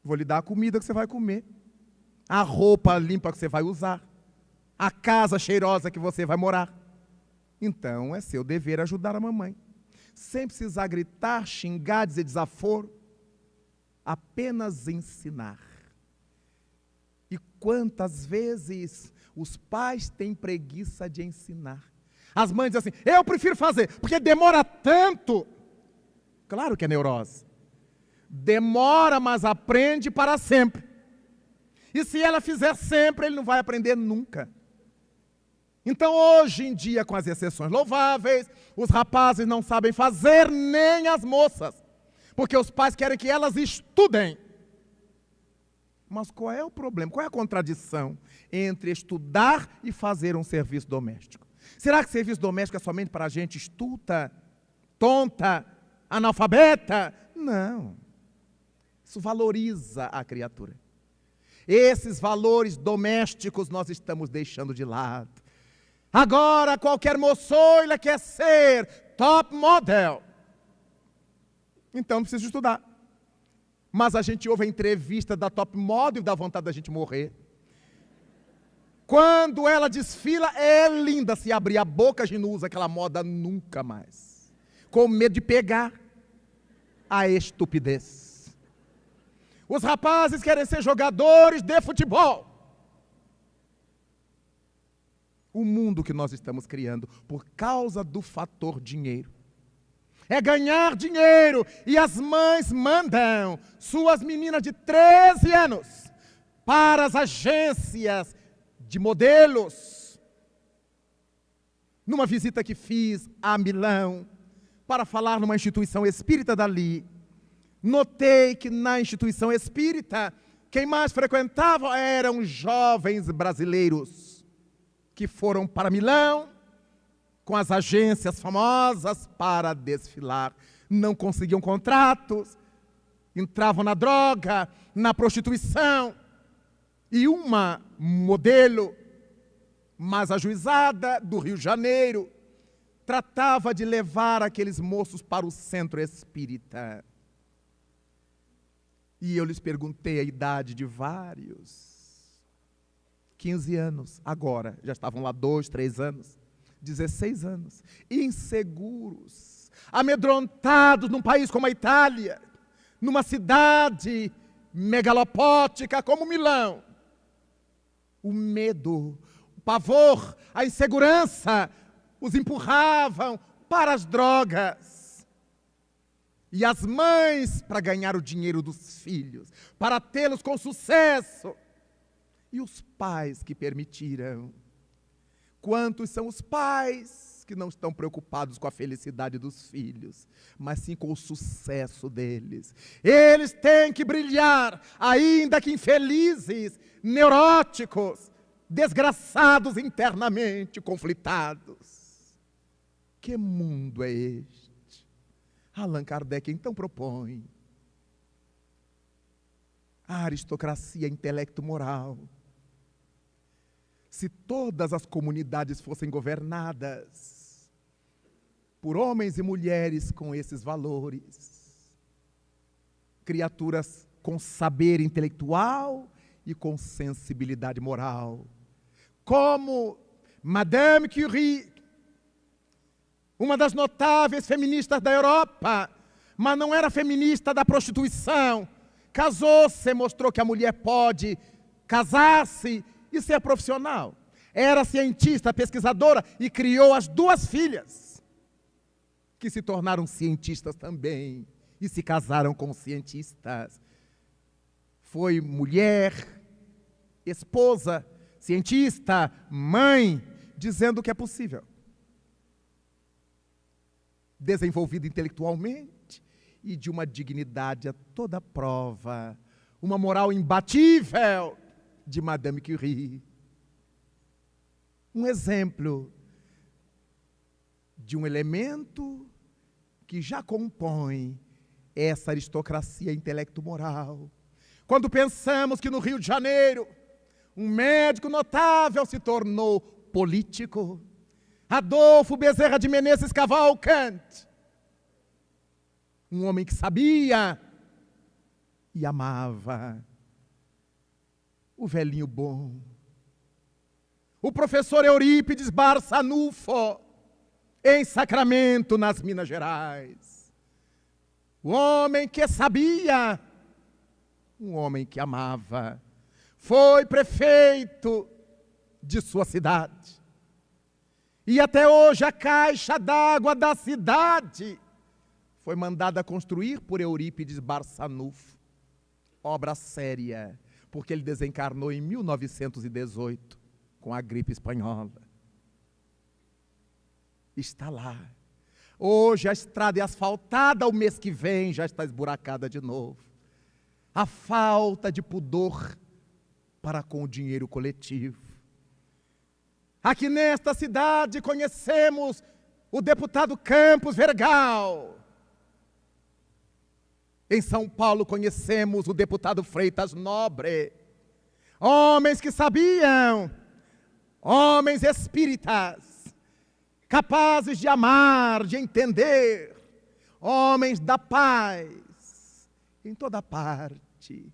Vou lhe dar a comida que você vai comer. A roupa limpa que você vai usar. A casa cheirosa que você vai morar. Então, é seu dever ajudar a mamãe. Sem precisar gritar, xingar, dizer desaforo. Apenas ensinar. E quantas vezes os pais têm preguiça de ensinar. As mães dizem assim, eu prefiro fazer, porque demora tanto. Claro que é neurose. Demora, mas aprende para sempre. E se ela fizer sempre, ele não vai aprender nunca. Então, hoje em dia, com as exceções louváveis, os rapazes não sabem fazer, nem as moças. Porque os pais querem que elas estudem. Mas qual é o problema? Qual é a contradição entre estudar e fazer um serviço doméstico? Será que serviço doméstico é somente para gente estulta, tonta, analfabeta? Não. Isso valoriza a criatura. Esses valores domésticos nós estamos deixando de lado. Agora qualquer moçoila quer ser top model. Então não precisa estudar. Mas a gente ouve a entrevista da top model e dá vontade da gente morrer. Quando ela desfila, é linda. Se abrir a boca, a gente não usa aquela moda nunca mais. Com medo de pegar a estupidez. Os rapazes querem ser jogadores de futebol. O mundo que nós estamos criando por causa do fator dinheiro. É ganhar dinheiro. E as mães mandam suas meninas de 13 anos para as agências de modelos. Numa visita que fiz a Milão, para falar numa instituição espírita dali, notei que na instituição espírita, quem mais frequentava eram jovens brasileiros, que foram para Milão, com as agências famosas para desfilar. Não conseguiam contratos, entravam na droga, na prostituição. E uma modelo mais ajuizada do Rio de Janeiro tratava de levar aqueles moços para o centro espírita. E eu lhes perguntei a idade de vários. 15 anos, agora, já estavam lá 2, 3 anos, 16 anos, inseguros, amedrontados num país como a Itália, numa cidade megalopótica como Milão. O medo, o pavor, a insegurança os empurravam para as drogas. E as mães para ganhar o dinheiro dos filhos, para tê-los com sucesso. E os pais que permitiram. Quantos são os pais que não estão preocupados com a felicidade dos filhos, mas sim com o sucesso deles? Eles têm que brilhar, ainda que infelizes, neuróticos, desgraçados internamente, conflitados. Que mundo é este? Allan Kardec então propõe a aristocracia intelecto-moral. Se todas as comunidades fossem governadas por homens e mulheres com esses valores, criaturas com saber intelectual e com sensibilidade moral, como Madame Curie, uma das notáveis feministas da Europa, mas não era feminista da prostituição, casou-se, mostrou que a mulher pode casar-se e ser profissional. Era cientista, pesquisadora e criou as 2 filhas, que se tornaram cientistas também e se casaram com cientistas. Foi mulher, esposa, cientista, mãe, dizendo que é possível. Desenvolvida intelectualmente e de uma dignidade a toda prova, uma moral imbatível de Madame Curie. Um exemplo de um elemento que já compõe essa aristocracia intelecto-moral. Quando pensamos que no Rio de Janeiro, um médico notável se tornou político, Adolfo Bezerra de Menezes Cavalcante, um homem que sabia e amava. O velhinho bom. O professor Eurípides Barçanufo, em Sacramento, nas Minas Gerais. O homem que sabia, um homem que amava. Foi prefeito de sua cidade. E até hoje a caixa d'água da cidade foi mandada construir por Eurípides Barçanufo. Obra séria, porque ele desencarnou em 1918, com a gripe espanhola. Está lá. Hoje a estrada é asfaltada, o mês que vem já está esburacada de novo. A falta de pudor para com o dinheiro coletivo. Aqui nesta cidade conhecemos o deputado Campos Vergal. Em São Paulo conhecemos o deputado Freitas Nobre. Homens que sabiam, homens espíritas, capazes de amar, de entender, homens da paz, em toda parte.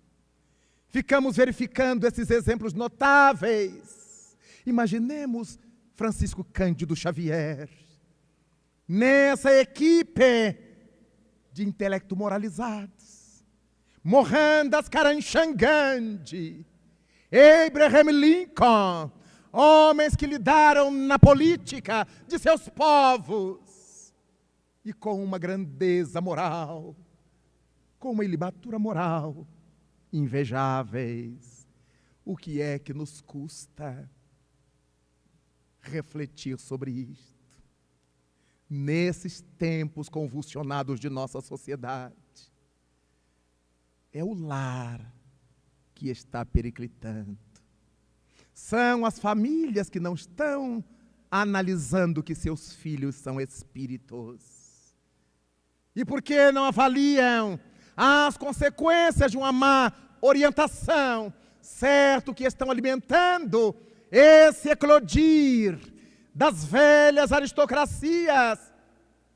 Ficamos verificando esses exemplos notáveis. Imaginemos Francisco Cândido Xavier, nessa equipe de intelecto moralizados, Mohandas Karamchand Gandhi, Abraham Lincoln, homens que lidaram na política de seus povos e com uma grandeza moral, com uma ilibatura moral invejáveis. O que é que nos custa refletir sobre isto? Nesses tempos convulsionados de nossa sociedade, é o lar que está periclitando. São as famílias que não estão analisando que seus filhos são espíritos. E por que não avaliam as consequências de uma má orientação? Certo que estão alimentando esse eclodir das velhas aristocracias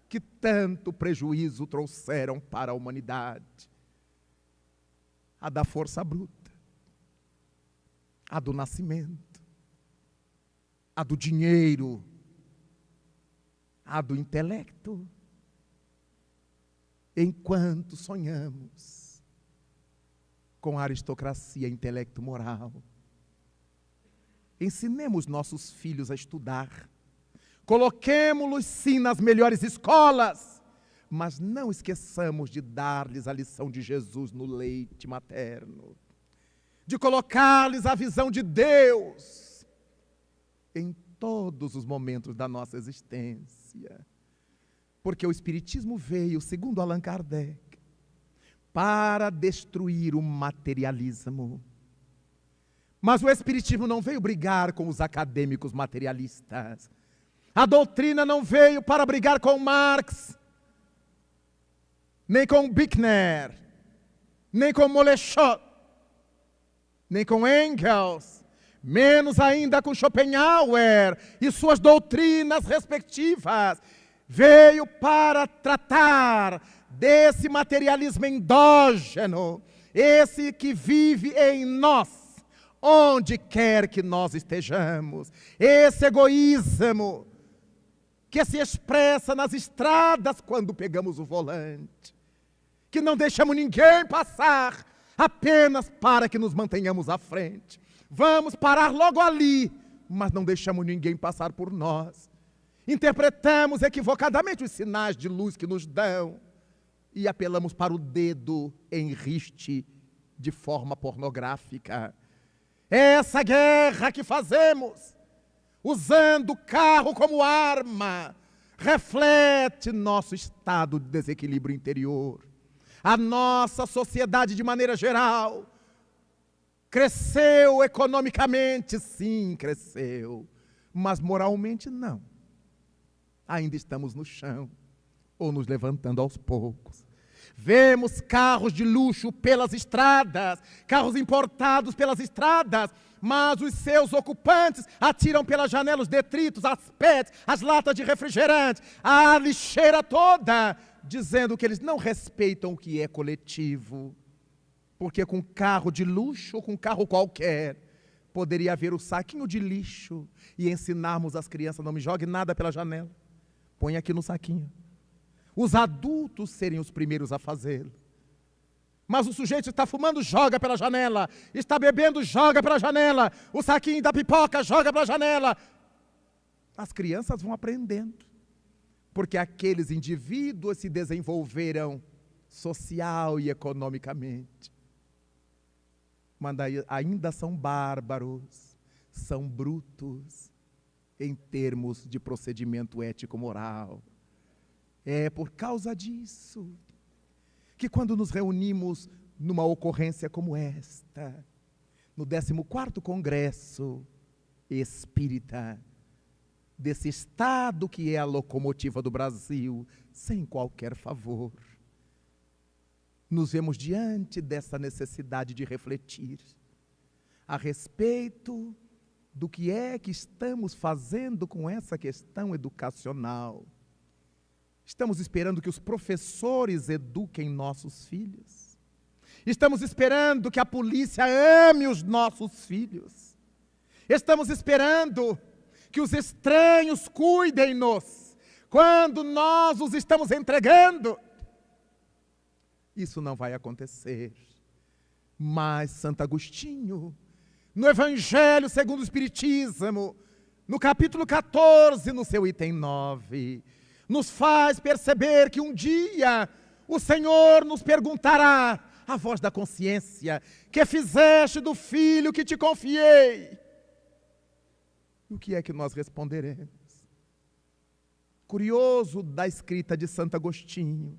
que tanto prejuízo trouxeram para a humanidade. A da força bruta, a do nascimento, a do dinheiro, a do intelecto. Enquanto sonhamos com a aristocracia intelecto-moral, ensinemos nossos filhos a estudar, coloquemo-los sim nas melhores escolas, mas não esqueçamos de dar-lhes a lição de Jesus no leite materno, de colocar-lhes a visão de Deus em todos os momentos da nossa existência. Porque o Espiritismo veio, segundo Allan Kardec, para destruir o materialismo. Mas o Espiritismo não veio brigar com os acadêmicos materialistas. A doutrina não veio para brigar com Marx, nem com Bickner, nem com Moleschott, nem com Engels, menos ainda com Schopenhauer e suas doutrinas respectivas. Veio para tratar desse materialismo endógeno, esse que vive em nós, onde quer que nós estejamos, esse egoísmo que se expressa nas estradas quando pegamos o volante, que não deixamos ninguém passar apenas para que nos mantenhamos à frente. Vamos parar logo ali, mas não deixamos ninguém passar por nós. Interpretamos equivocadamente os sinais de luz que nos dão e apelamos para o dedo em riste de forma pornográfica. Essa guerra que fazemos, usando o carro como arma, reflete nosso estado de desequilíbrio interior. A nossa sociedade, de maneira geral, cresceu economicamente, sim, cresceu, mas moralmente não. Ainda estamos no chão, ou nos levantando aos poucos. Vemos carros de luxo pelas estradas, carros importados pelas estradas, mas os seus ocupantes atiram pelas janelas os detritos, as pets, as latas de refrigerante, a lixeira toda, dizendo que eles não respeitam o que é coletivo. Porque com carro de luxo ou com carro qualquer, poderia haver o saquinho de lixo e ensinarmos as crianças, não me jogue nada pela janela, põe aqui no saquinho. Os adultos serem os primeiros a fazê-lo. Mas o sujeito está fumando, joga pela janela. Está bebendo, joga pela janela. O saquinho da pipoca, joga pela janela. As crianças vão aprendendo. Porque aqueles indivíduos se desenvolveram social e economicamente. Mas ainda são bárbaros, são brutos em termos de procedimento ético-moral. É por causa disso que quando nos reunimos numa ocorrência como esta, no 14º Congresso Espírita, desse Estado que é a locomotiva do Brasil, sem qualquer favor. Nos vemos diante dessa necessidade de refletir a respeito do que é que estamos fazendo com essa questão educacional. Estamos esperando que os professores eduquem nossos filhos. Estamos esperando que a polícia ame os nossos filhos. Estamos esperando que os estranhos cuidem-nos quando nós os estamos entregando. Isso não vai acontecer. Mas Santo Agostinho, no Evangelho segundo o Espiritismo, no capítulo 14, no seu item 9, nos faz perceber que um dia o Senhor nos perguntará, a voz da consciência, que fizeste do filho que te confiei? E o que é que nós responderemos? Curioso da escrita de Santo Agostinho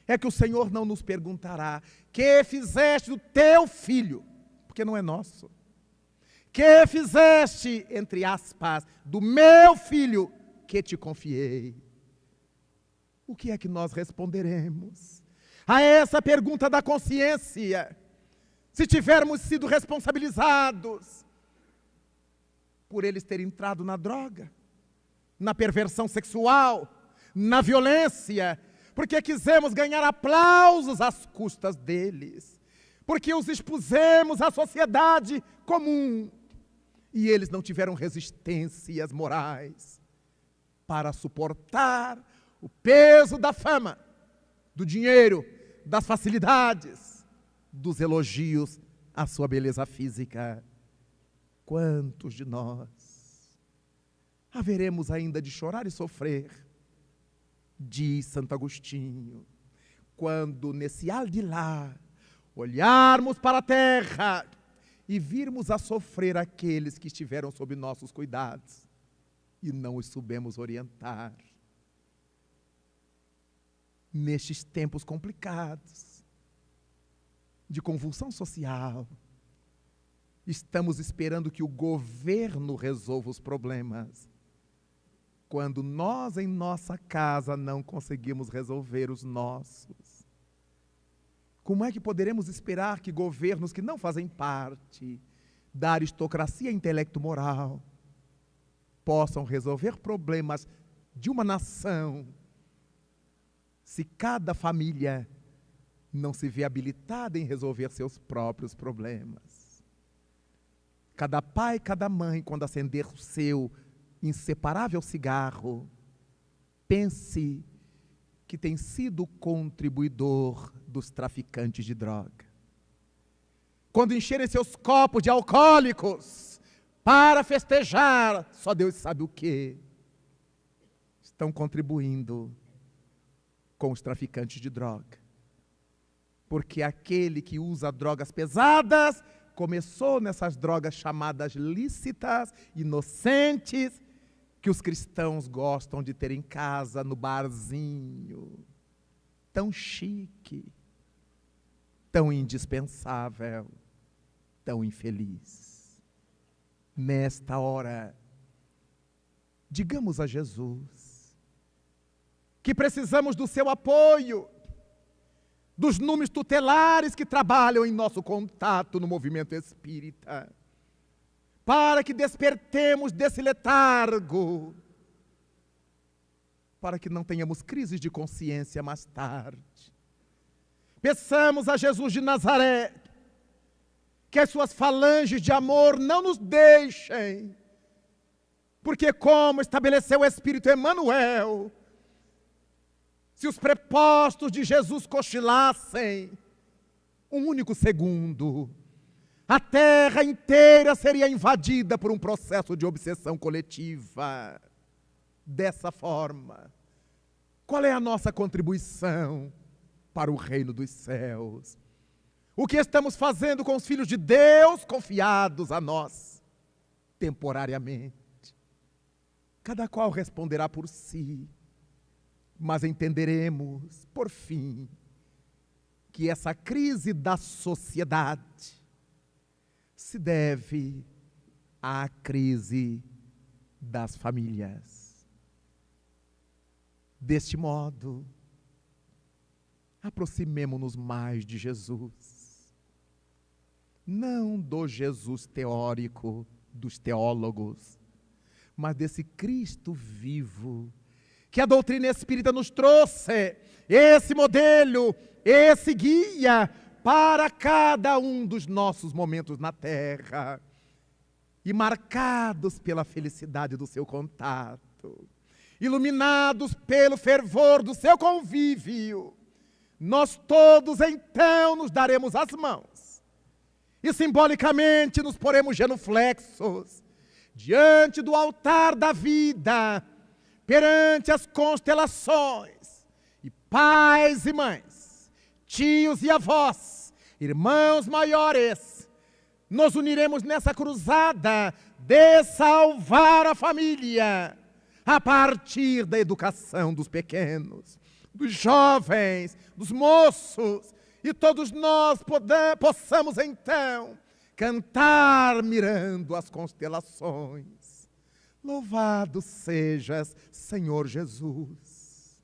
é que o Senhor não nos perguntará, que fizeste do teu filho, porque não é nosso. Que fizeste, entre aspas, do meu filho que te confiei? O que é que nós responderemos a essa pergunta da consciência, se tivermos sido responsabilizados por eles terem entrado na droga, na perversão sexual, na violência, porque quisemos ganhar aplausos às custas deles, porque os expusemos à sociedade comum, e eles não tiveram resistências morais para suportar o peso da fama, do dinheiro, das facilidades, dos elogios à sua beleza física. Quantos de nós haveremos ainda de chorar e sofrer, diz Santo Agostinho, quando nesse aldilá olharmos para a terra e virmos a sofrer aqueles que estiveram sob nossos cuidados e não os soubemos orientar. Nestes tempos complicados, de convulsão social, estamos esperando que o governo resolva os problemas, quando nós em nossa casa não conseguimos resolver os nossos. Como é que poderemos esperar que governos que não fazem parte da aristocracia intelecto-moral possam resolver problemas de uma nação, se cada família não se vê habilitada em resolver seus próprios problemas? Cada pai, cada mãe, quando acender o seu inseparável cigarro, pense que tem sido contribuidor dos traficantes de droga. Quando encherem seus copos de alcoólicos para festejar, só Deus sabe o quê, estão contribuindo com os traficantes de droga. Porque aquele que usa drogas pesadas começou nessas drogas chamadas lícitas, inocentes, que os cristãos gostam de ter em casa, no barzinho, tão chique, tão indispensável, tão infeliz. Nesta hora, digamos a Jesus que precisamos do seu apoio, dos números tutelares que trabalham em nosso contato no movimento espírita, para que despertemos desse letargo, para que não tenhamos crises de consciência mais tarde. Peçamos a Jesus de Nazaré que as suas falanges de amor não nos deixem, porque como estabeleceu o Espírito Emmanuel, se os prepostos de Jesus cochilassem um único segundo, a terra inteira seria invadida por um processo de obsessão coletiva. Dessa forma, qual é a nossa contribuição para o reino dos céus? O que estamos fazendo com os filhos de Deus confiados a nós, temporariamente? Cada qual responderá por si. Mas entenderemos, por fim, que essa crise da sociedade se deve à crise das famílias. Deste modo, aproximemo-nos mais de Jesus. Não do Jesus teórico dos teólogos, mas desse Cristo vivo, que a doutrina espírita nos trouxe, esse modelo, esse guia para cada um dos nossos momentos na terra, e marcados pela felicidade do seu contato, iluminados pelo fervor do seu convívio, nós todos então nos daremos as mãos e simbolicamente nos poremos genuflexos diante do altar da vida, perante as constelações, e pais e mães, tios e avós, irmãos maiores, nos uniremos nessa cruzada de salvar a família, a partir da educação dos pequenos, dos jovens, dos moços, e todos nós possamos então cantar mirando as constelações. Louvado sejas, Senhor Jesus,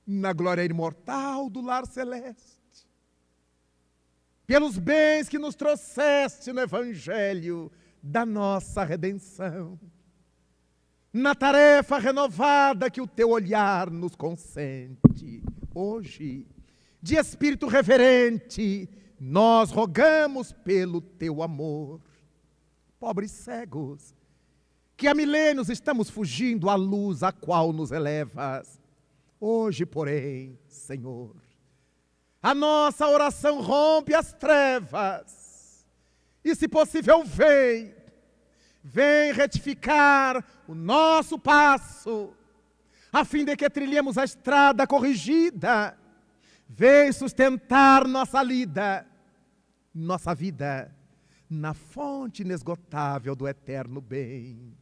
na glória imortal do lar celeste, pelos bens que nos trouxeste no Evangelho da nossa redenção, na tarefa renovada que o teu olhar nos consente. Hoje, de espírito reverente, nós rogamos pelo teu amor. Pobres cegos, que há milênios estamos fugindo à luz a qual nos elevas. Hoje, porém, Senhor, a nossa oração rompe as trevas, e se possível vem retificar o nosso passo, a fim de que trilhemos a estrada corrigida. Vem sustentar nossa vida, na fonte inesgotável do eterno bem.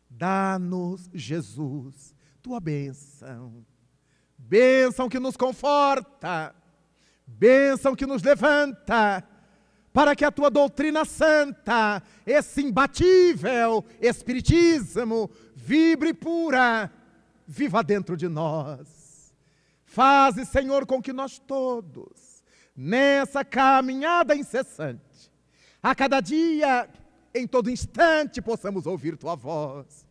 Dá-nos, Jesus, tua bênção, bênção que nos conforta, bênção que nos levanta, para que a tua doutrina santa, esse imbatível espiritismo, vibre pura, viva dentro de nós. Faze, Senhor, com que nós todos, nessa caminhada incessante, a cada dia, em todo instante, possamos ouvir tua voz.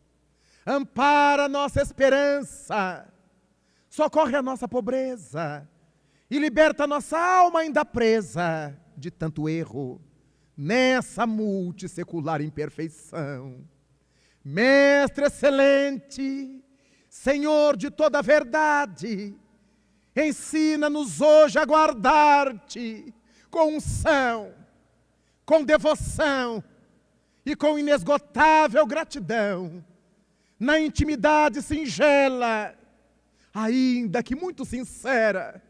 Ampara nossa esperança, socorre a nossa pobreza e liberta nossa alma ainda presa de tanto erro nessa multissecular imperfeição. Mestre excelente, Senhor de toda a verdade, ensina-nos hoje a guardar-te com unção, com devoção e com inesgotável gratidão, na intimidade singela, ainda que muito sincera,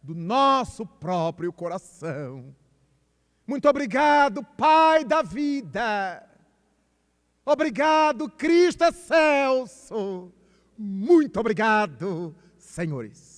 do nosso próprio coração. Muito obrigado, Pai da vida. Obrigado, Cristo excelso. Muito obrigado, senhores.